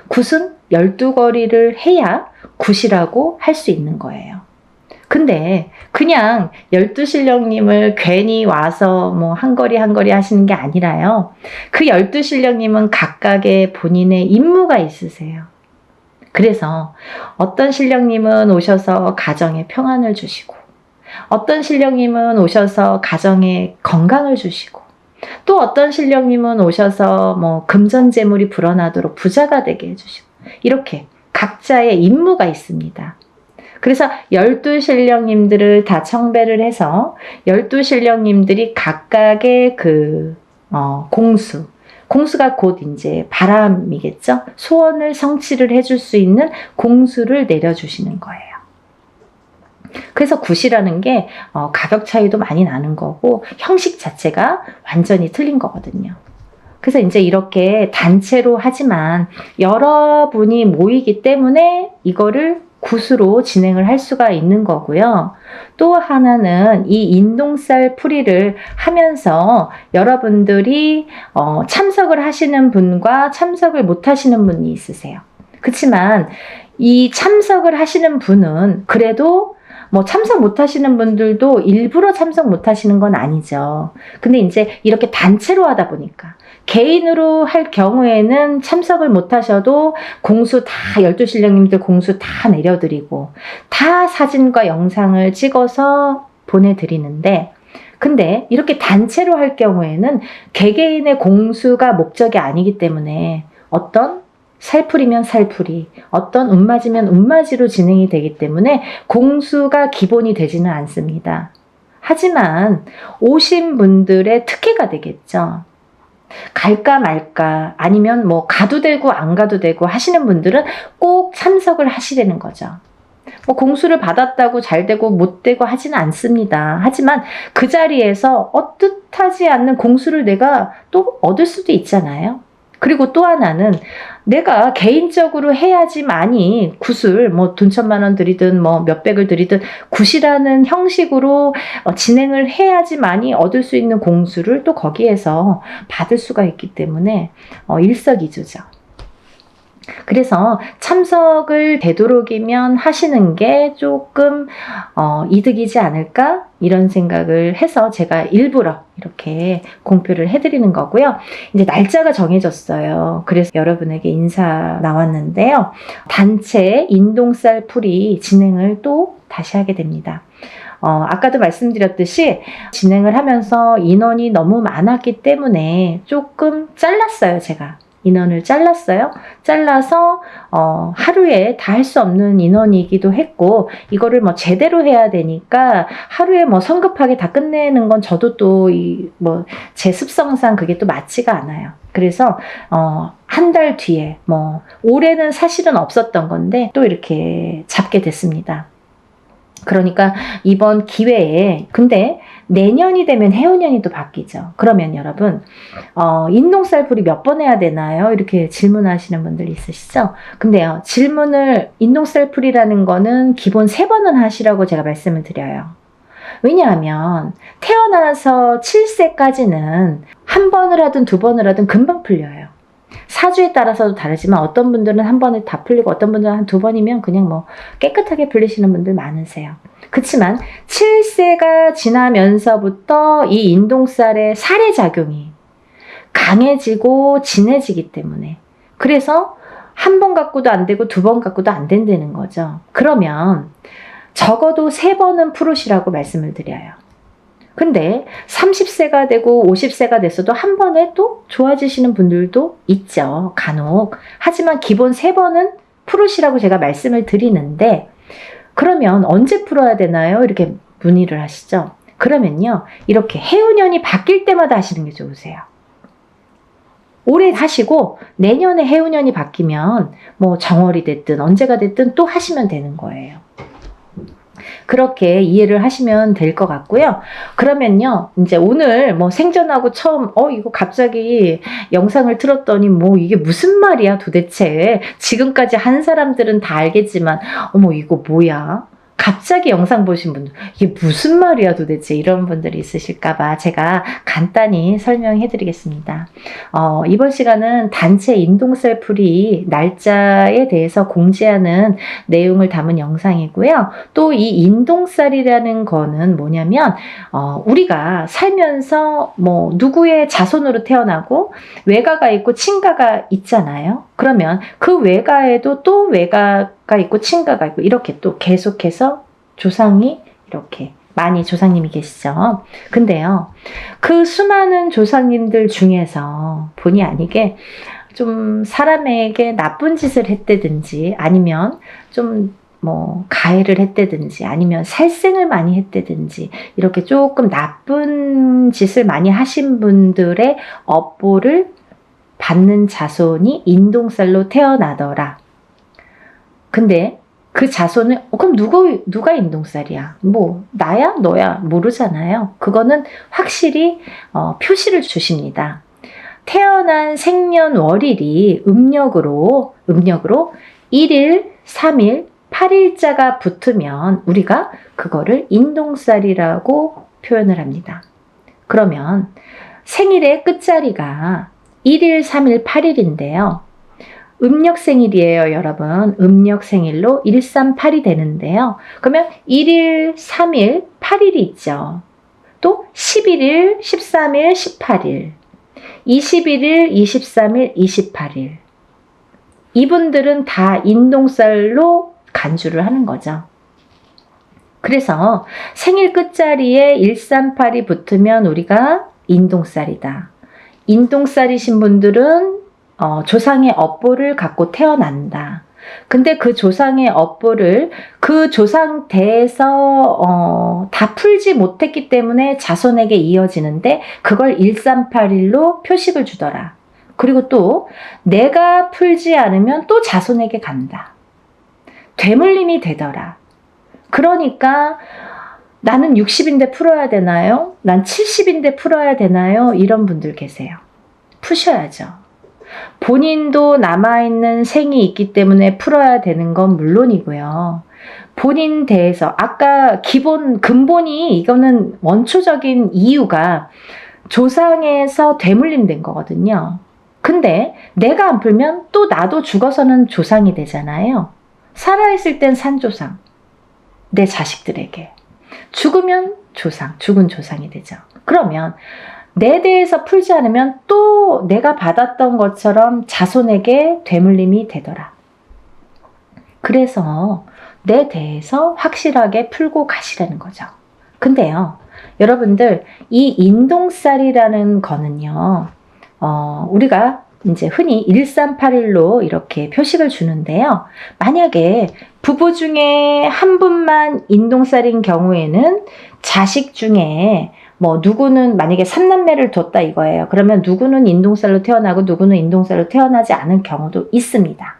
굿은 12거리를 해야 굿이라고 할 수 있는 거예요. 근데 그냥 12신령님을 괜히 와서 한 거리 한 거리 하시는 게 아니라요. 그 12신령님은 각각의 본인의 임무가 있으세요. 그래서 어떤 신령님은 오셔서 가정에 평안을 주시고 어떤 신령님은 오셔서 가정에 건강을 주시고 또 어떤 신령님은 오셔서 금전재물이 불어나도록 부자가 되게 해주시고 이렇게 각자의 임무가 있습니다. 그래서 12신령님들을 다 청배를 해서 12신령님들이 각각의 공수가 곧 이제 바람이겠죠. 소원을 성취를 해줄 수 있는 공수를 내려주시는 거예요. 그래서 굿이라는 게 가격 차이도 많이 나는 거고 형식 자체가 완전히 틀린 거거든요. 그래서 이제 이렇게 단체로 하지만 여러분이 모이기 때문에 이거를 굿으로 진행을 할 수가 있는 거고요. 또 하나는 이 인동쌀 풀이를 하면서 여러분들이 참석을 하시는 분과 참석을 못 하시는 분이 있으세요. 그렇지만 이 참석을 하시는 분은 그래도 참석 못 하시는 분들도 일부러 참석 못 하시는 건 아니죠. 근데 이제 이렇게 단체로 하다 보니까 개인으로 할 경우에는 참석을 못 하셔도 공수 다 12신령님들 공수 다 내려드리고 다 사진과 영상을 찍어서 보내드리는데 근데 이렇게 단체로 할 경우에는 개개인의 공수가 목적이 아니기 때문에 어떤 살풀이면 살풀이, 어떤 운맞이면 운맞이로 진행이 되기 때문에 공수가 기본이 되지는 않습니다. 하지만 오신 분들의 특혜가 되겠죠. 갈까 말까 아니면 가도 되고 안 가도 되고 하시는 분들은 꼭 참석을 하시려는 거죠. 공수를 받았다고 잘 되고 못 되고 하지는 않습니다. 하지만 그 자리에서 뜻하지 않는 공수를 내가 또 얻을 수도 있잖아요. 그리고 또 하나는 내가 개인적으로 해야지만이 굿을 뭐 돈 1,000만 원 들이든 뭐 몇백을 들이든 굿이라는 형식으로 진행을 해야지만이 얻을 수 있는 공수를 또 거기에서 받을 수가 있기 때문에 일석이조죠. 그래서 참석을 되도록이면 하시는 게 조금 이득이지 않을까 이런 생각을 해서 제가 일부러 이렇게 공표를 해드리는 거고요. 이제 날짜가 정해졌어요. 그래서 여러분에게 인사 나왔는데요. 단체 인동쌀 풀이 진행을 또 다시 하게 됩니다. 아까도 말씀드렸듯이 진행을 하면서 인원이 너무 많았기 때문에 조금 잘랐어요, 제가. 인원을 잘랐어요. 잘라서 하루에 다 할 수 없는 인원이기도 했고 이거를 뭐 제대로 해야 되니까 하루에 뭐 성급하게 다 끝내는 건 저도 또 제 습성상 그게 또 맞지가 않아요. 그래서 한 달 뒤에 뭐 올해는 사실은 없었던 건데 또 이렇게 잡게 됐습니다. 그러니까 이번 기회에 근데 내년이 되면 해운년이 또 바뀌죠. 그러면 여러분 인동쌀풀이 몇 번 해야 되나요? 이렇게 질문하시는 분들 있으시죠? 근데요 질문을 인동쌀풀이라는 거는 기본 3번은 하시라고 제가 말씀을 드려요. 왜냐하면 태어나서 7세까지는 한 번을 하든 2번을 하든 금방 풀려요. 사주에 따라서도 다르지만 어떤 분들은 한 번에 다 풀리고 어떤 분들은 한 2번이면 그냥 뭐 깨끗하게 풀리시는 분들 많으세요. 그렇지만 7세가 지나면서부터 이 인동살의 살해작용이 강해지고 진해지기 때문에 그래서 한 번 갖고도 안 되고 2번 갖고도 안 된다는 거죠. 그러면 적어도 3번은 풀으시라고 말씀을 드려요. 근데 30세가 되고 50세가 됐어도 한 번에 또 좋아지시는 분들도 있죠. 간혹. 하지만 기본 3번은 풀으시라고 제가 말씀을 드리는데 그러면 언제 풀어야 되나요? 이렇게 문의를 하시죠. 그러면요. 이렇게 해운년이 바뀔 때마다 하시는 게 좋으세요. 올해 하시고 내년에 해운년이 바뀌면 뭐 정월이 됐든 언제가 됐든 또 하시면 되는 거예요. 그렇게 이해를 하시면 될 것 같고요. 그러면요, 이제 오늘 뭐 생전하고 처음, 이거 갑자기 영상을 틀었더니 뭐 이게 무슨 말이야 도대체. 지금까지 한 사람들은 다 알겠지만, 어머, 이거 뭐야? 갑자기 영상 보신 분들 이게 무슨 말이야 도대체 이런 분들이 있으실까봐 제가 간단히 설명해 드리겠습니다. 이번 시간은 단체 인동쌀풀이 날짜에 대해서 공지하는 내용을 담은 영상이고요. 또 이 인동쌀이라는 거는 뭐냐면 우리가 살면서 뭐 누구의 자손으로 태어나고 외가가 있고 친가가 있잖아요. 그러면 그 외가에도 또 외가가 있고 친가가 있고 이렇게 또 계속해서 조상이 이렇게 많이 조상님이 계시죠. 근데요, 그 수많은 조상님들 중에서 본의 아니게 좀 사람에게 나쁜 짓을 했다든지 아니면 좀 뭐 가해를 했다든지 아니면 살생을 많이 했다든지 이렇게 조금 나쁜 짓을 많이 하신 분들의 업보를 받는 자손이 인동쌀로 태어나더라. 근데 그 자손은 그럼 누가 인동쌀이야? 뭐 나야 너야 모르잖아요. 그거는 확실히 표시를 주십니다. 태어난 생년월일이 음력으로 1일, 3일, 8일자가 붙으면 우리가 그거를 인동쌀이라고 표현을 합니다. 그러면 생일의 끝자리가 1일, 3일, 8일인데요. 음력 생일이에요, 여러분. 음력 생일로 138이 되는데요. 그러면 1일, 3일, 8일이 있죠. 또 11일, 13일, 18일, 21일, 23일, 28일. 이분들은 다 인동쌀로 간주를 하는 거죠. 그래서 생일 끝자리에 138이 붙으면 우리가 인동쌀이다. 인동쌀이신 분들은 조상의 업보를 갖고 태어난다. 근데 그 조상의 업보를 그 조상 대에서 다 풀지 못했기 때문에 자손에게 이어지는데 그걸 138일로 표식을 주더라. 그리고 또 내가 풀지 않으면 또 자손에게 간다. 되물림이 되더라. 그러니까 나는 60인데 풀어야 되나요? 난 70인데 풀어야 되나요? 이런 분들 계세요. 푸셔야죠. 본인도 남아있는 생이 있기 때문에 풀어야 되는 건 물론이고요. 본인 대해서 아까 근본이 이거는 원초적인 이유가 조상에서 되물림된 거거든요. 근데 내가 안 풀면 또 나도 죽어서는 조상이 되잖아요. 살아있을 땐 산조상, 내 자식들에게. 죽으면 죽은 조상이 되죠. 그러면 내 대해서 풀지 않으면 또 내가 받았던 것처럼 자손에게 되물림이 되더라. 그래서 내 대해서 확실하게 풀고 가시라는 거죠. 근데요, 여러분들, 이 인동살이라는 거는요, 우리가 이제 흔히 1381로 이렇게 표식을 주는데요. 만약에 부부 중에 한 분만 인동살인 경우에는 자식 중에 누구는 만약에 3남매를 뒀다 이거예요. 그러면 누구는 인동살로 태어나고 누구는 인동살로 태어나지 않은 경우도 있습니다.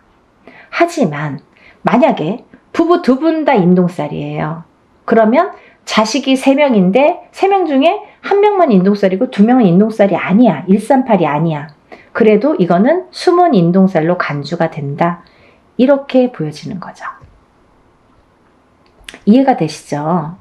하지만 만약에 부부 2분 다 인동살이에요. 그러면 자식이 3명인데 3명 중에 1명만 인동살이고 2명은 인동살이 아니야. 138이 아니야. 그래도 이거는 숨은 인동살로 간주가 된다. 이렇게 보여지는 거죠. 이해가 되시죠?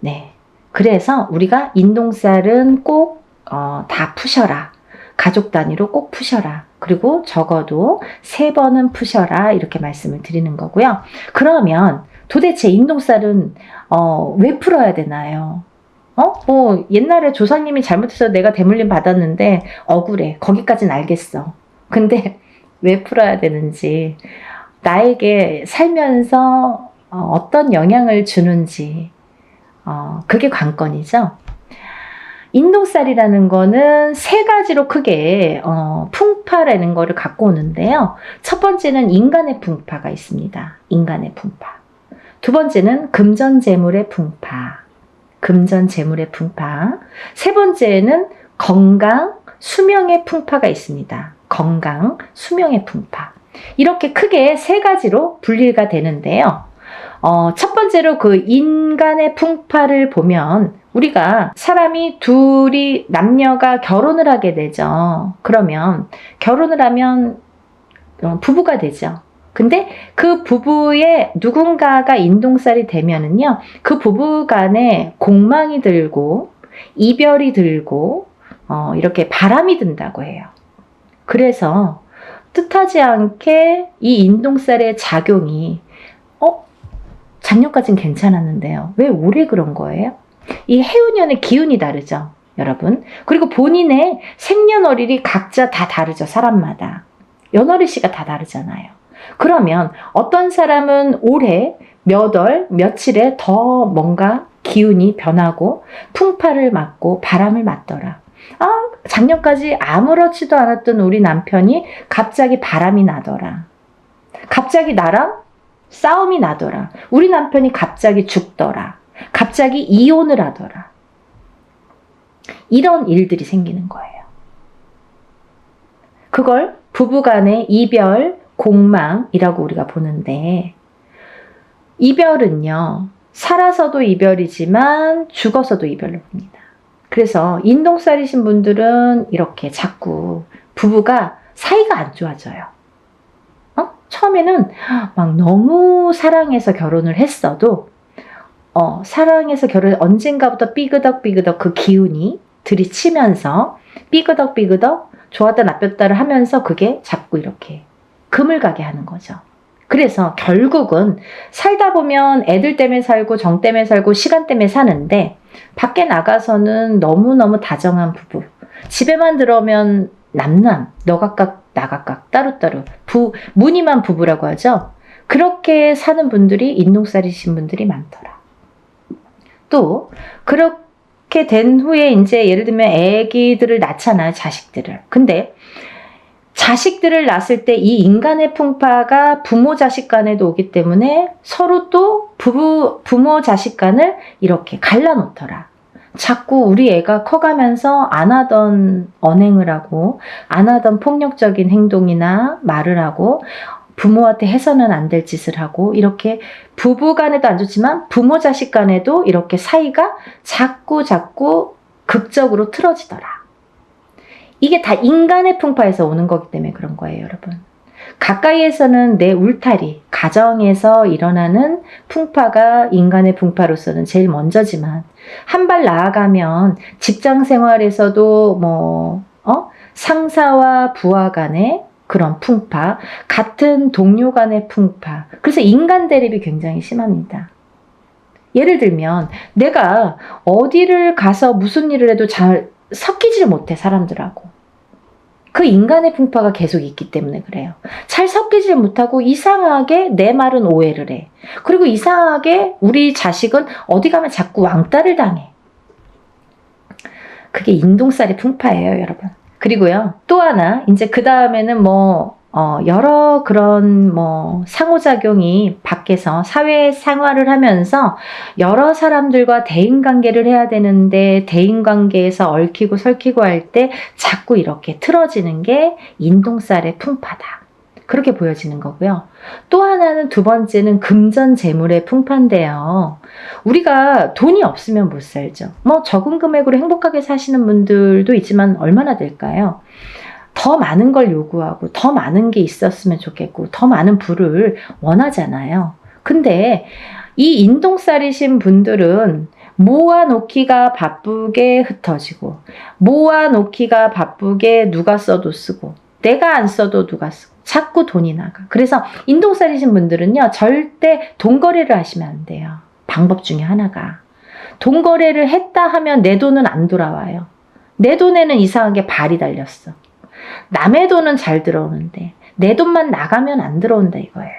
네. 그래서 우리가 인동살은 꼭 다 푸셔라. 가족 단위로 꼭 푸셔라. 그리고 적어도 3번은 푸셔라. 이렇게 말씀을 드리는 거고요. 그러면 도대체 인동살은 왜 풀어야 되나요? 옛날에 조상님이 잘못해서 내가 대물림 받았는데 억울해. 거기까진 알겠어. 근데 왜 풀어야 되는지, 나에게 살면서 어떤 영향을 주는지, 그게 관건이죠. 인동살이라는 거는 3가지로 크게 풍파라는 거를 갖고 오는데요. 첫 번째는 인간의 풍파가 있습니다. 인간의 풍파. 두 번째는 금전재물의 풍파. 금전재물의 풍파. 세 번째는 건강, 수명의 풍파가 있습니다. 건강, 수명의 풍파. 이렇게 크게 3가지로 분리가 되는데요. 첫 번째로 그 인간의 풍파를 보면 우리가 사람이 남녀가 결혼을 하게 되죠. 그러면 결혼을 하면 부부가 되죠. 근데 그 부부의 누군가가 인동살이 되면은요, 그 부부 간에 공망이 들고 이별이 들고 이렇게 바람이 든다고 해요. 그래서 뜻하지 않게 이 인동살의 작용이 작년까지는 괜찮았는데요. 왜 올해 그런 거예요? 이 해운년의 기운이 다르죠, 여러분. 그리고 본인의 생년월일이 각자 다 다르죠, 사람마다. 연월일시가 다 다르잖아요. 그러면 어떤 사람은 올해 몇 월, 며칠에 더 뭔가 기운이 변하고 풍파를 맞고 바람을 맞더라. 작년까지 아무렇지도 않았던 우리 남편이 갑자기 바람이 나더라. 갑자기 나랑 싸움이 나더라. 우리 남편이 갑자기 죽더라. 갑자기 이혼을 하더라. 이런 일들이 생기는 거예요. 그걸 부부간의 이별, 공망이라고 우리가 보는데, 이별은요, 살아서도 이별이지만 죽어서도 이별로 봅니다. 그래서 인동살이신 분들은 이렇게 자꾸 부부가 사이가 안 좋아져요. 처음에는 막 너무 사랑해서 결혼을 했어도 사랑해서 언젠가부터 삐그덕삐그덕 그 기운이 들이치면서 삐그덕삐그덕 좋았다 나빴다를 하면서 그게 자꾸 이렇게 금을 가게 하는 거죠. 그래서 결국은 살다 보면 애들 때문에 살고 정 때문에 살고 시간 때문에 사는데, 밖에 나가서는 너무너무 다정한 부부, 집에만 들어오면 남남, 너 각각 나 각각 따로따로 무늬만 부부라고 하죠. 그렇게 사는 분들이 인동살이신 분들이 많더라. 또 그렇게 된 후에 이제 예를 들면 애기들을 낳잖아요, 자식들을. 근데 자식들을 낳았을 때 이 인간의 풍파가 부모 자식 간에도 오기 때문에 서로 또 부모 자식 간을 이렇게 갈라놓더라. 자꾸 우리 애가 커가면서 안 하던 언행을 하고 안 하던 폭력적인 행동이나 말을 하고 부모한테 해서는 안 될 짓을 하고, 이렇게 부부 간에도 안 좋지만 부모 자식 간에도 이렇게 사이가 자꾸 극적으로 틀어지더라. 이게 다 인간의 풍파에서 오는 거기 때문에 그런 거예요, 여러분. 가까이에서는 내 울타리, 가정에서 일어나는 풍파가 인간의 풍파로서는 제일 먼저지만 한 발 나아가면 직장 생활에서도 상사와 부하 간의 그런 풍파, 같은 동료 간의 풍파. 그래서 인간 대립이 굉장히 심합니다. 예를 들면 내가 어디를 가서 무슨 일을 해도 잘 섞이질 못해, 사람들하고. 그 인간의 풍파가 계속 있기 때문에 그래요. 잘 섞이질 못하고 이상하게 내 말은 오해를 해. 그리고 이상하게 우리 자식은 어디 가면 자꾸 왕따를 당해. 그게 인동살이 풍파예요, 여러분. 그리고요, 또 하나, 이제 그 다음에는 여러 그런 상호작용이 밖에서 사회 생활을 하면서 여러 사람들과 대인관계를 해야 되는데 대인관계에서 얽히고 설키고 할 때 자꾸 이렇게 틀어지는 게 인동살의 풍파다. 그렇게 보여지는 거고요. 또 하나는, 두 번째는 금전재물의 풍파인데요. 우리가 돈이 없으면 못 살죠. 적은 금액으로 행복하게 사시는 분들도 있지만 얼마나 될까요? 더 많은 걸 요구하고 더 많은 게 있었으면 좋겠고 더 많은 부를 원하잖아요. 근데 이 인동살이신 분들은 모아놓기가 바쁘게 흩어지고, 모아놓기가 바쁘게 누가 써도 쓰고, 내가 안 써도 누가 쓰고, 자꾸 돈이 나가. 그래서 인동살이신 분들은요, 절대 돈거래를 하시면 안 돼요. 방법 중에 하나가. 돈거래를 했다 하면 내 돈은 안 돌아와요. 내 돈에는 이상하게 발이 달렸어. 남의 돈은 잘 들어오는데 내 돈만 나가면 안 들어온다 이거예요.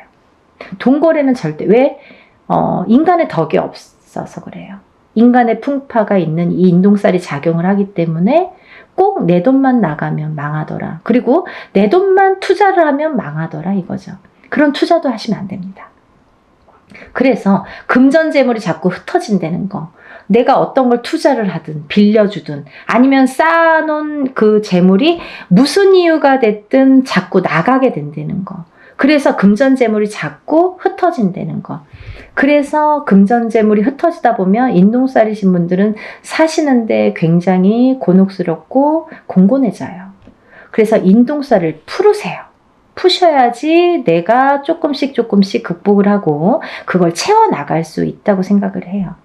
돈거래는 절대, 왜? 인간의 덕이 없어서 그래요. 인간의 풍파가 있는 이 인동살이 작용을 하기 때문에 꼭 내 돈만 나가면 망하더라. 그리고 내 돈만 투자를 하면 망하더라 이거죠. 그런 투자도 하시면 안 됩니다. 그래서 금전재물이 자꾸 흩어진다는 거. 내가 어떤 걸 투자를 하든 빌려주든 아니면 쌓아놓은 그 재물이 무슨 이유가 됐든 자꾸 나가게 된다는 거. 그래서 금전재물이 자꾸 흩어진다는 거. 그래서 금전재물이 흩어지다 보면 인동살이신 분들은 사시는데 굉장히 곤혹스럽고 공곤해져요. 그래서 인동살을 풀으세요. 푸셔야지 내가 조금씩 극복을 하고 그걸 채워나갈 수 있다고 생각을 해요.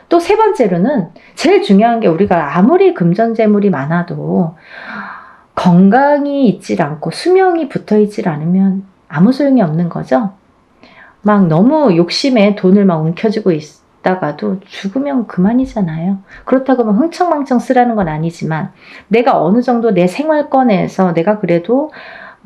또 세 번째로는, 제일 중요한 게, 우리가 아무리 금전재물이 많아도 건강이 있질 않고 수명이 붙어있질 않으면 아무 소용이 없는 거죠. 막 너무 욕심에 돈을 막 움켜쥐고 있다가도 죽으면 그만이잖아요. 그렇다고 막 흥청망청 쓰라는 건 아니지만, 내가 어느 정도 내 생활권에서 내가 그래도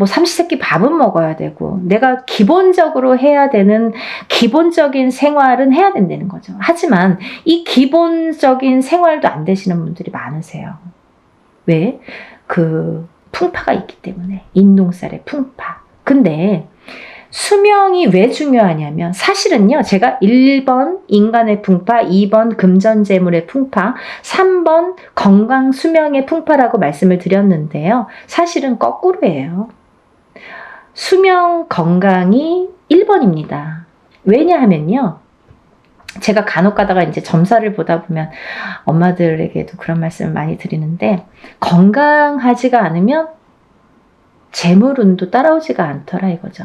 삼시세끼 밥은 먹어야 되고 내가 기본적으로 해야 되는 기본적인 생활은 해야 된다는 거죠. 하지만 이 기본적인 생활도 안 되시는 분들이 많으세요. 왜? 그 풍파가 있기 때문에. 인동살의 풍파. 근데 수명이 왜 중요하냐면, 사실은요, 제가 1번 인간의 풍파, 2번 금전재물의 풍파, 3번 건강 수명의 풍파라고 말씀을 드렸는데요. 사실은 거꾸로예요. 수명 건강이 1번입니다. 왜냐하면요, 제가 간혹 가다가 이제 점사를 보다 보면 엄마들에게도 그런 말씀을 많이 드리는데, 건강하지가 않으면 재물운도 따라오지가 않더라 이거죠.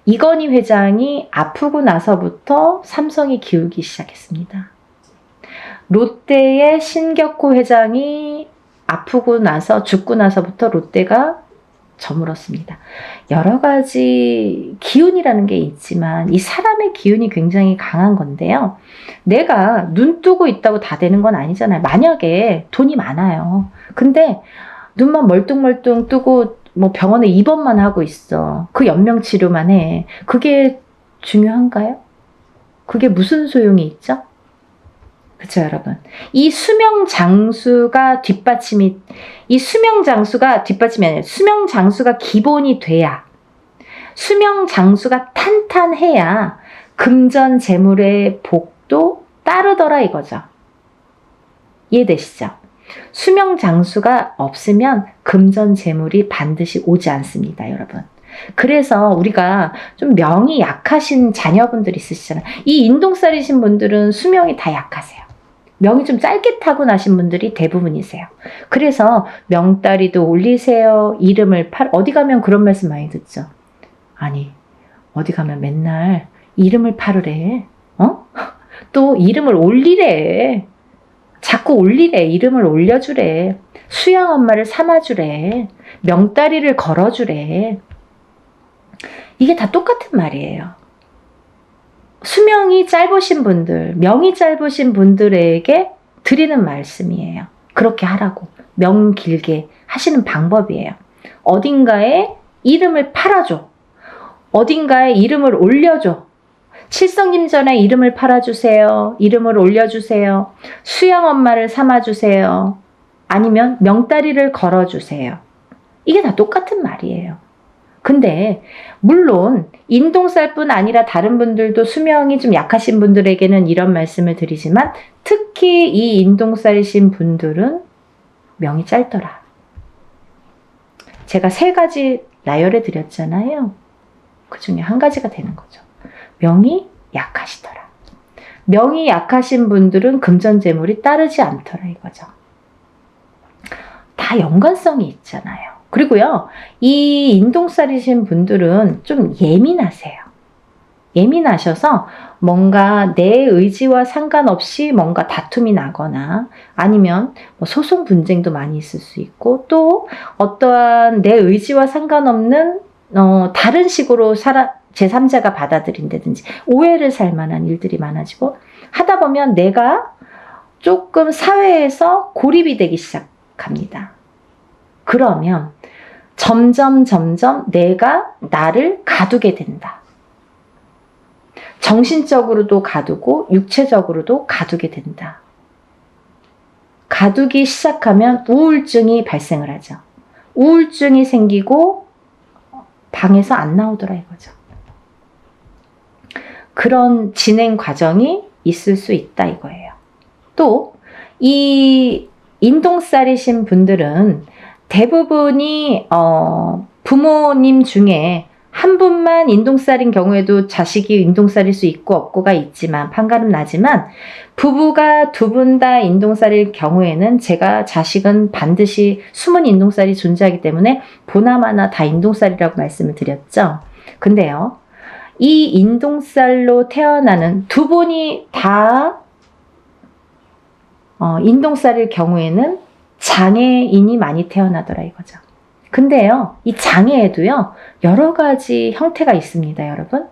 이건희 회장이 아프고 나서부터 삼성이 기울기 시작했습니다. 롯데의 신격호 회장이 아프고 나서, 죽고 나서부터 롯데가 저물었습니다. 여러 가지 기운이라는 게 있지만 이 사람의 기운이 굉장히 강한 건데요. 내가 눈 뜨고 있다고 다 되는 건 아니잖아요. 만약에 돈이 많아요. 근데 눈만 멀뚱멀뚱 뜨고 병원에 입원만 하고 있어. 그 연명치료만 해. 그게 중요한가요? 그게 무슨 소용이 있죠? 그쵸, 여러분? 이 수명 장수가 뒷받침이 아니라 수명 장수가 기본이 돼야, 수명 장수가 탄탄해야 금전 재물의 복도 따르더라 이거죠. 이해되시죠? 수명 장수가 없으면 금전 재물이 반드시 오지 않습니다, 여러분. 그래서 우리가 좀 명이 약하신 자녀분들 있으시잖아요. 이 인동살이신 분들은 수명이 다 약하세요. 명이 좀 짧게 타고나신 분들이 대부분이세요. 그래서 명다리도 올리세요. 이름을 어디 가면 그런 말씀 많이 듣죠. 아니, 어디 가면 맨날 이름을 팔으래. 또 이름을 올리래. 자꾸 올리래. 이름을 올려주래. 수양 엄마를 삼아주래. 명다리를 걸어주래. 이게 다 똑같은 말이에요. 수명이 짧으신 분들, 명이 짧으신 분들에게 드리는 말씀이에요. 그렇게 하라고. 명 길게 하시는 방법이에요. 어딘가에 이름을 팔아줘. 어딘가에 이름을 올려줘. 칠성님전에 이름을 팔아주세요. 이름을 올려주세요. 수양 엄마를 삼아주세요. 아니면 명다리를 걸어주세요. 이게 다 똑같은 말이에요. 근데 물론 인동살뿐 아니라 다른 분들도 수명이 좀 약하신 분들에게는 이런 말씀을 드리지만 특히 이 인동살이신 분들은 명이 짧더라. 제가 3가지 나열해 드렸잖아요. 그 중에 한 가지가 되는 거죠. 명이 약하시더라. 명이 약하신 분들은 금전재물이 따르지 않더라 이거죠. 다 연관성이 있잖아요. 그리고요, 이 인동살이신 분들은 좀 예민하세요. 예민하셔서 뭔가 내 의지와 상관없이 뭔가 다툼이 나거나 아니면 뭐 소송 분쟁도 많이 있을 수 있고 또 어떠한 내 의지와 상관없는 다른 식으로 제3자가 받아들인다든지 오해를 살 만한 일들이 많아지고 하다 보면 내가 조금 사회에서 고립이 되기 시작합니다. 그러면 점점 내가 나를 가두게 된다. 정신적으로도 가두고 육체적으로도 가두게 된다. 가두기 시작하면 우울증이 발생을 하죠. 우울증이 생기고 방에서 안 나오더라 이거죠. 그런 진행 과정이 있을 수 있다 이거예요. 또 이 인동살이신 분들은 대부분이 부모님 중에 한 분만 인동살인 경우에도 자식이 인동살일 수 있고 없고가 있지만 판가름 나지만 부부가 2분 다 인동살일 경우에는 제가 자식은 반드시 숨은 인동살이 존재하기 때문에 보나마나 다 인동살이라고 말씀을 드렸죠. 근데요, 이 인동살로 태어나는 2분이 다 인동살일 경우에는 장애인이 많이 태어나더라 이거죠. 근데요, 이 장애에도요, 여러 가지 형태가 있습니다, 여러분.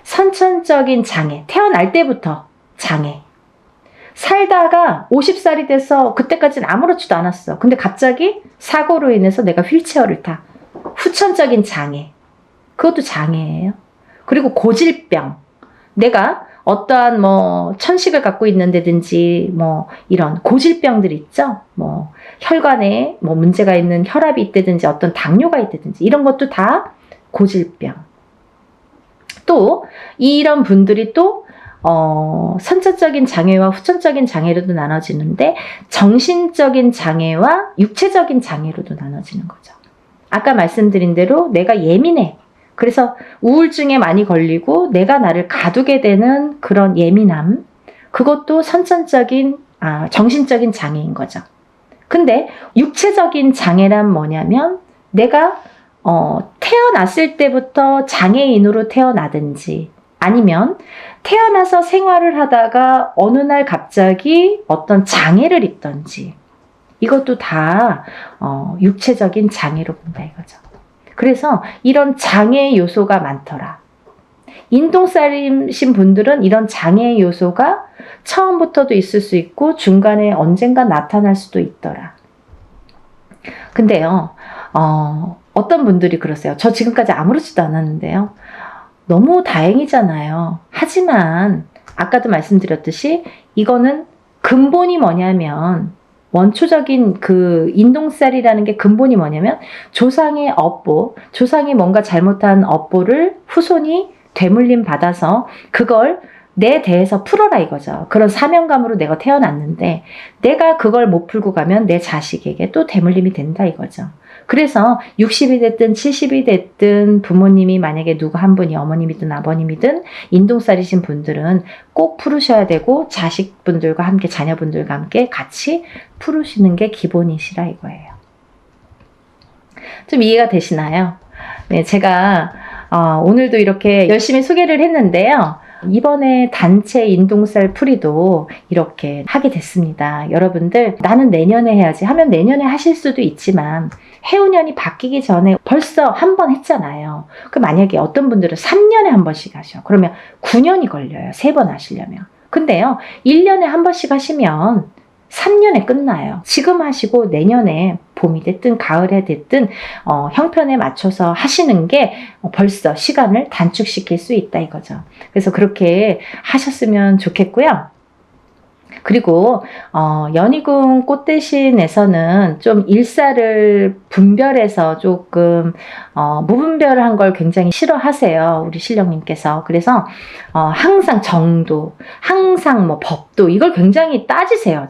선천적인 장애, 태어날 때부터 장애. 살다가 50살이 돼서 그때까지는 아무렇지도 않았어. 근데 갑자기 사고로 인해서 내가 휠체어를 타. 후천적인 장애. 그것도 장애예요. 그리고 고질병. 내가 어떠한 천식을 갖고 있는다든지 이런 고질병들 있죠. 혈관에 문제가 있는 혈압이 있다든지 어떤 당뇨가 있다든지 이런 것도 다 고질병. 또 이런 분들이 또 선천적인 장애와 후천적인 장애로도 나눠지는데 정신적인 장애와 육체적인 장애로도 나눠지는 거죠. 아까 말씀드린 대로 내가 예민해. 그래서 우울증에 많이 걸리고 내가 나를 가두게 되는 그런 예민함, 그것도 선천적인 정신적인 장애인 거죠. 근데 육체적인 장애란 뭐냐면 내가 태어났을 때부터 장애인으로 태어나든지 아니면 태어나서 생활을 하다가 어느 날 갑자기 어떤 장애를 입든지 이것도 다 육체적인 장애로 본다 이거죠. 그래서 이런 장애 요소가 많더라. 인동살이신 분들은 이런 장애 요소가 처음부터도 있을 수 있고 중간에 언젠가 나타날 수도 있더라. 근데요, 어떤 분들이 그러세요. 저 지금까지 아무렇지도 않았는데요. 너무 다행이잖아요. 하지만 아까도 말씀드렸듯이 이거는 근본이 뭐냐면 원초적인 그 인동살이라는 게 근본이 뭐냐면 조상의 업보, 조상이 뭔가 잘못한 업보를 후손이 되물림 받아서 그걸 내 대에서 풀어라 이거죠. 그런 사명감으로 내가 태어났는데 내가 그걸 못 풀고 가면 내 자식에게 또 되물림이 된다 이거죠. 그래서 60이 됐든 70이 됐든 부모님이 만약에 누구 한 분이 어머님이든 아버님이든 인동살이신 분들은 꼭 풀으셔야 되고 자식분들과 함께 자녀분들과 함께 같이 풀으시는 게 기본이시라 이거예요. 좀 이해가 되시나요? 네, 제가 오늘도 이렇게 열심히 소개를 했는데요. 이번에 단체 인동살 풀이도 이렇게 하게 됐습니다. 여러분들 나는 내년에 해야지 하면 내년에 하실 수도 있지만 해운년이 바뀌기 전에 벌써 한 번 했잖아요. 그 만약에 어떤 분들은 3년에 한 번씩 하셔. 그러면 9년이 걸려요. 3번 하시려면. 근데요. 1년에 한 번씩 하시면 3년에 끝나요. 지금 하시고 내년에 봄이 됐든 가을에 됐든 형편에 맞춰서 하시는 게 벌써 시간을 단축시킬 수 있다 이거죠. 그래서 그렇게 하셨으면 좋겠고요. 그리고 연희궁 꽃대신에서는 좀 일사를 분별해서 조금 무분별한 걸 굉장히 싫어하세요. 우리 신령님께서. 그래서 항상 정도, 항상 뭐 법도 이걸 굉장히 따지세요.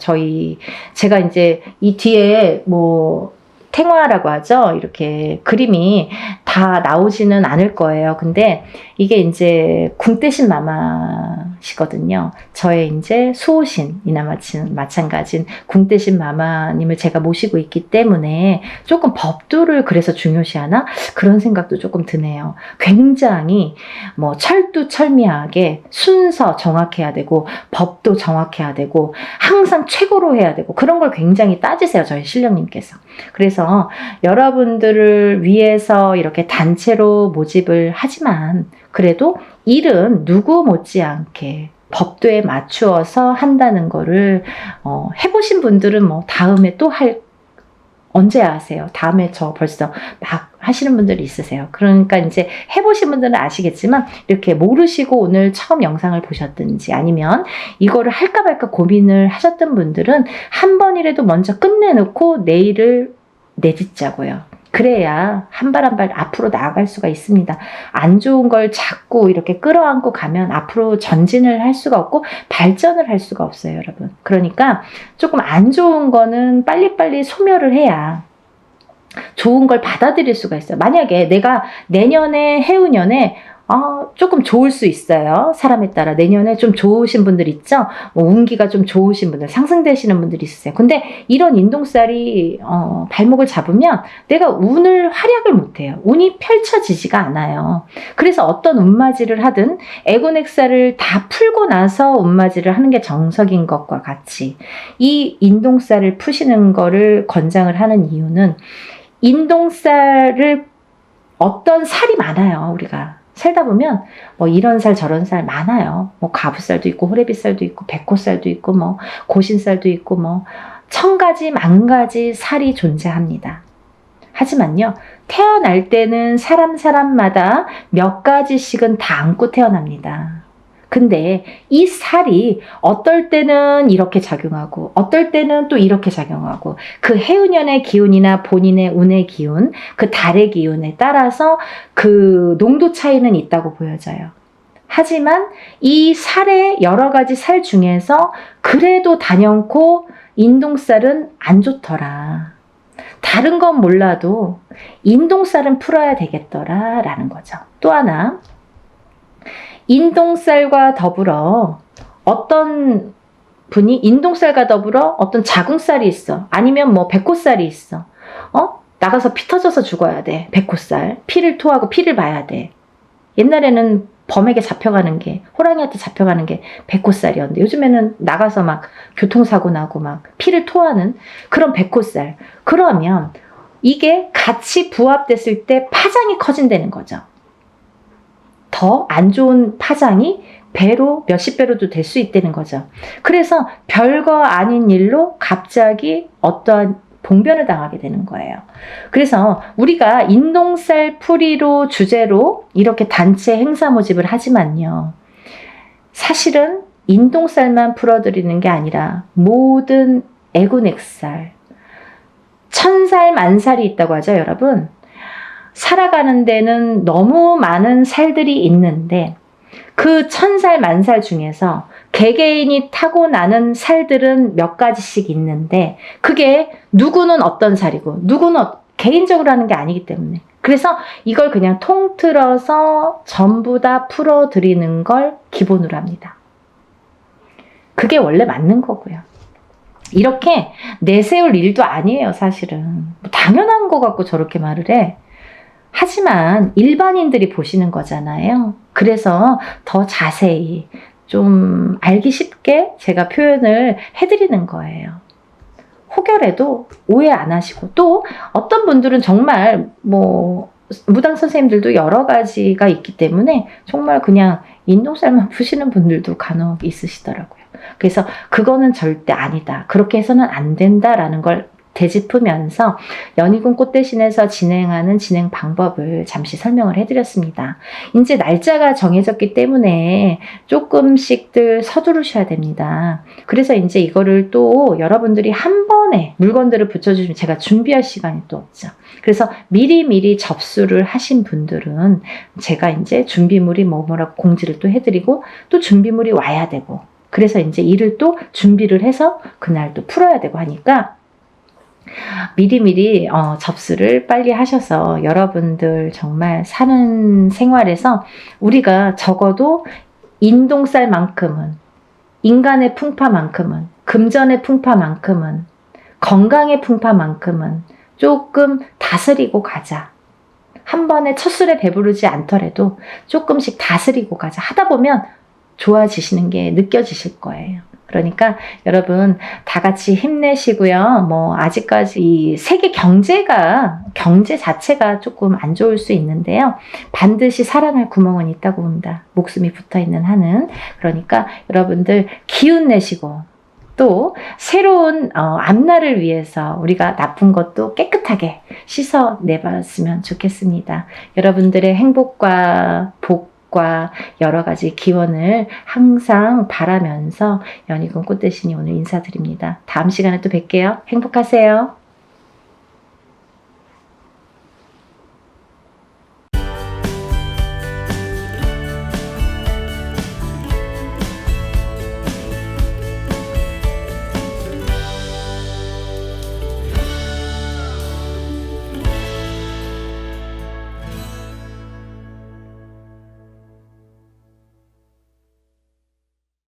제가 이제 이 뒤에 뭐 탱화라고 하죠. 이렇게 그림이 다 나오지는 않을 거예요. 근데 이게 이제 궁대신 마마시거든요. 저의 이제 수호신이나 마찬가지인 궁대신 마마님을 제가 모시고 있기 때문에 조금 법도를 그래서 중요시하나? 그런 생각도 조금 드네요. 굉장히 뭐 철두철미하게 순서 정확해야 되고 법도 정확해야 되고 항상 최고로 해야 되고 그런 걸 굉장히 따지세요. 저희 신령님께서. 그래서 여러분들을 위해서 이렇게 단체로 모집을 하지만 그래도 일은 누구 못지않게 법도에 맞추어서 한다는 거를 해보신 분들은 뭐 다음에 또 언제 하세요? 다음에 저 벌써 막 하시는 분들이 있으세요. 그러니까 이제 해보신 분들은 아시겠지만 이렇게 모르시고 오늘 처음 영상을 보셨든지 아니면 이거를 할까 말까 고민을 하셨던 분들은 한 번이라도 먼저 끝내놓고 내일을 내딛자고요. 그래야 한 발 한 발 앞으로 나아갈 수가 있습니다. 안 좋은 걸 자꾸 이렇게 끌어안고 가면 앞으로 전진을 할 수가 없고 발전을 할 수가 없어요, 여러분. 그러니까 조금 안 좋은 거는 빨리빨리 소멸을 해야 좋은 걸 받아들일 수가 있어요. 만약에 내가 내년에 해운년에 조금 좋을 수 있어요. 사람에 따라 내년에 좀 좋으신 분들 있죠. 뭐 운기가 좀 좋으신 분들, 상승되시는 분들이 있으세요. 근데 이런 인동살이 발목을 잡으면 내가 운을 활약을 못해요. 운이 펼쳐지지가 않아요. 그래서 어떤 운맞이를 하든 애군액살을 다 풀고 나서 운맞이를 하는 게 정석인 것과 같이 이 인동살을 푸시는 거를 권장을 하는 이유는 인동살을 어떤 살이 많아요. 우리가 살다 보면 뭐 이런 살 저런 살 많아요. 뭐 가부살도 있고 호래비살도 있고 백호살도 있고 뭐 고신살도 있고 뭐 천가지 만가지 살이 존재합니다. 하지만요. 태어날 때는 사람마다 몇 가지씩은 다 안고 태어납니다. 근데 이 살이 어떨 때는 이렇게 작용하고 어떨 때는 또 이렇게 작용하고 그 해운년의 기운이나 본인의 운의 기운, 그 달의 기운에 따라서 그 농도 차이는 있다고 보여져요. 하지만 이 살의 여러 가지 살 중에서 그래도 단연코 인동살은 안 좋더라. 다른 건 몰라도 인동살은 풀어야 되겠더라 라는 거죠. 또 하나 인동살과 더불어 어떤 분이 인동살과 더불어 어떤 자궁살이 있어. 아니면 뭐 백호살이 있어. 나가서 피 터져서 죽어야 돼. 백호살. 피를 토하고 피를 봐야 돼. 옛날에는 범에게 잡혀가는 게 호랑이한테 잡혀가는 게 백호살이었는데 요즘에는 나가서 막 교통사고 나고 막 피를 토하는 그런 백호살. 그러면 이게 같이 부합됐을 때 파장이 커진다는 거죠. 더 안 좋은 파장이 배로 몇십 배로도 될 수 있다는 거죠. 그래서 별거 아닌 일로 갑자기 어떠한 봉변을 당하게 되는 거예요. 그래서 우리가 인동살 풀이로 주제로 이렇게 단체 행사 모집을 하지만요. 사실은 인동살만 풀어드리는 게 아니라 모든 애군액살, 천살 만살이 있다고 하죠, 여러분. 살아가는 데는 너무 많은 살들이 있는데 그 천살 만살 중에서 개개인이 타고나는 살들은 몇 가지씩 있는데 그게 누구는 어떤 살이고 누구는 개인적으로 하는 게 아니기 때문에. 그래서 이걸 그냥 통틀어서 전부 다 풀어드리는 걸 기본으로 합니다. 그게 원래 맞는 거고요. 이렇게 내세울 일도 아니에요, 사실은. 당연한 거 갖고 저렇게 말을 해. 하지만 일반인들이 보시는 거잖아요. 그래서 더 자세히 좀 알기 쉽게 제가 표현을 해드리는 거예요. 혹여라도 오해 안 하시고, 또 어떤 분들은 정말 무당 선생님들도 여러 가지가 있기 때문에 정말 그냥 인동살만 푸시는 분들도 간혹 있으시더라고요. 그래서 그거는 절대 아니다. 그렇게 해서는 안 된다라는 걸 되짚으면서 연희군 꽃대신에서 진행하는 진행 방법을 잠시 설명을 해드렸습니다. 이제 날짜가 정해졌기 때문에 조금씩들 서두르셔야 됩니다. 그래서 이제 이거를 또 여러분들이 한 번에 물건들을 붙여주시면 제가 준비할 시간이 또 없죠. 그래서 미리미리 접수를 하신 분들은 제가 이제 준비물이 뭐라고 공지를 또 해드리고 또 준비물이 와야 되고 그래서 이제 일을 또 준비를 해서 그날 또 풀어야 되고 하니까 미리미리 접수를 빨리 하셔서 여러분들 정말 사는 생활에서 우리가 적어도 인동살만큼은 인간의 풍파만큼은 금전의 풍파만큼은 건강의 풍파만큼은 조금 다스리고 가자. 한 번에 첫 술에 배부르지 않더라도 조금씩 다스리고 가자. 하다 보면 좋아지시는 게 느껴지실 거예요. 그러니까 여러분 다 같이 힘내시고요. 아직까지 이 세계 경제 자체가 조금 안 좋을 수 있는데요. 반드시 살아날 구멍은 있다고 봅니다. 목숨이 붙어있는 한은. 그러니까 여러분들 기운 내시고 또 새로운 앞날을 위해서 우리가 나쁜 것도 깨끗하게 씻어내봤으면 좋겠습니다. 여러분들의 행복과 복과 여러 가지 기원을 항상 바라면서 연희군 꽃대신이 오늘 인사드립니다. 다음 시간에 또 뵐게요. 행복하세요.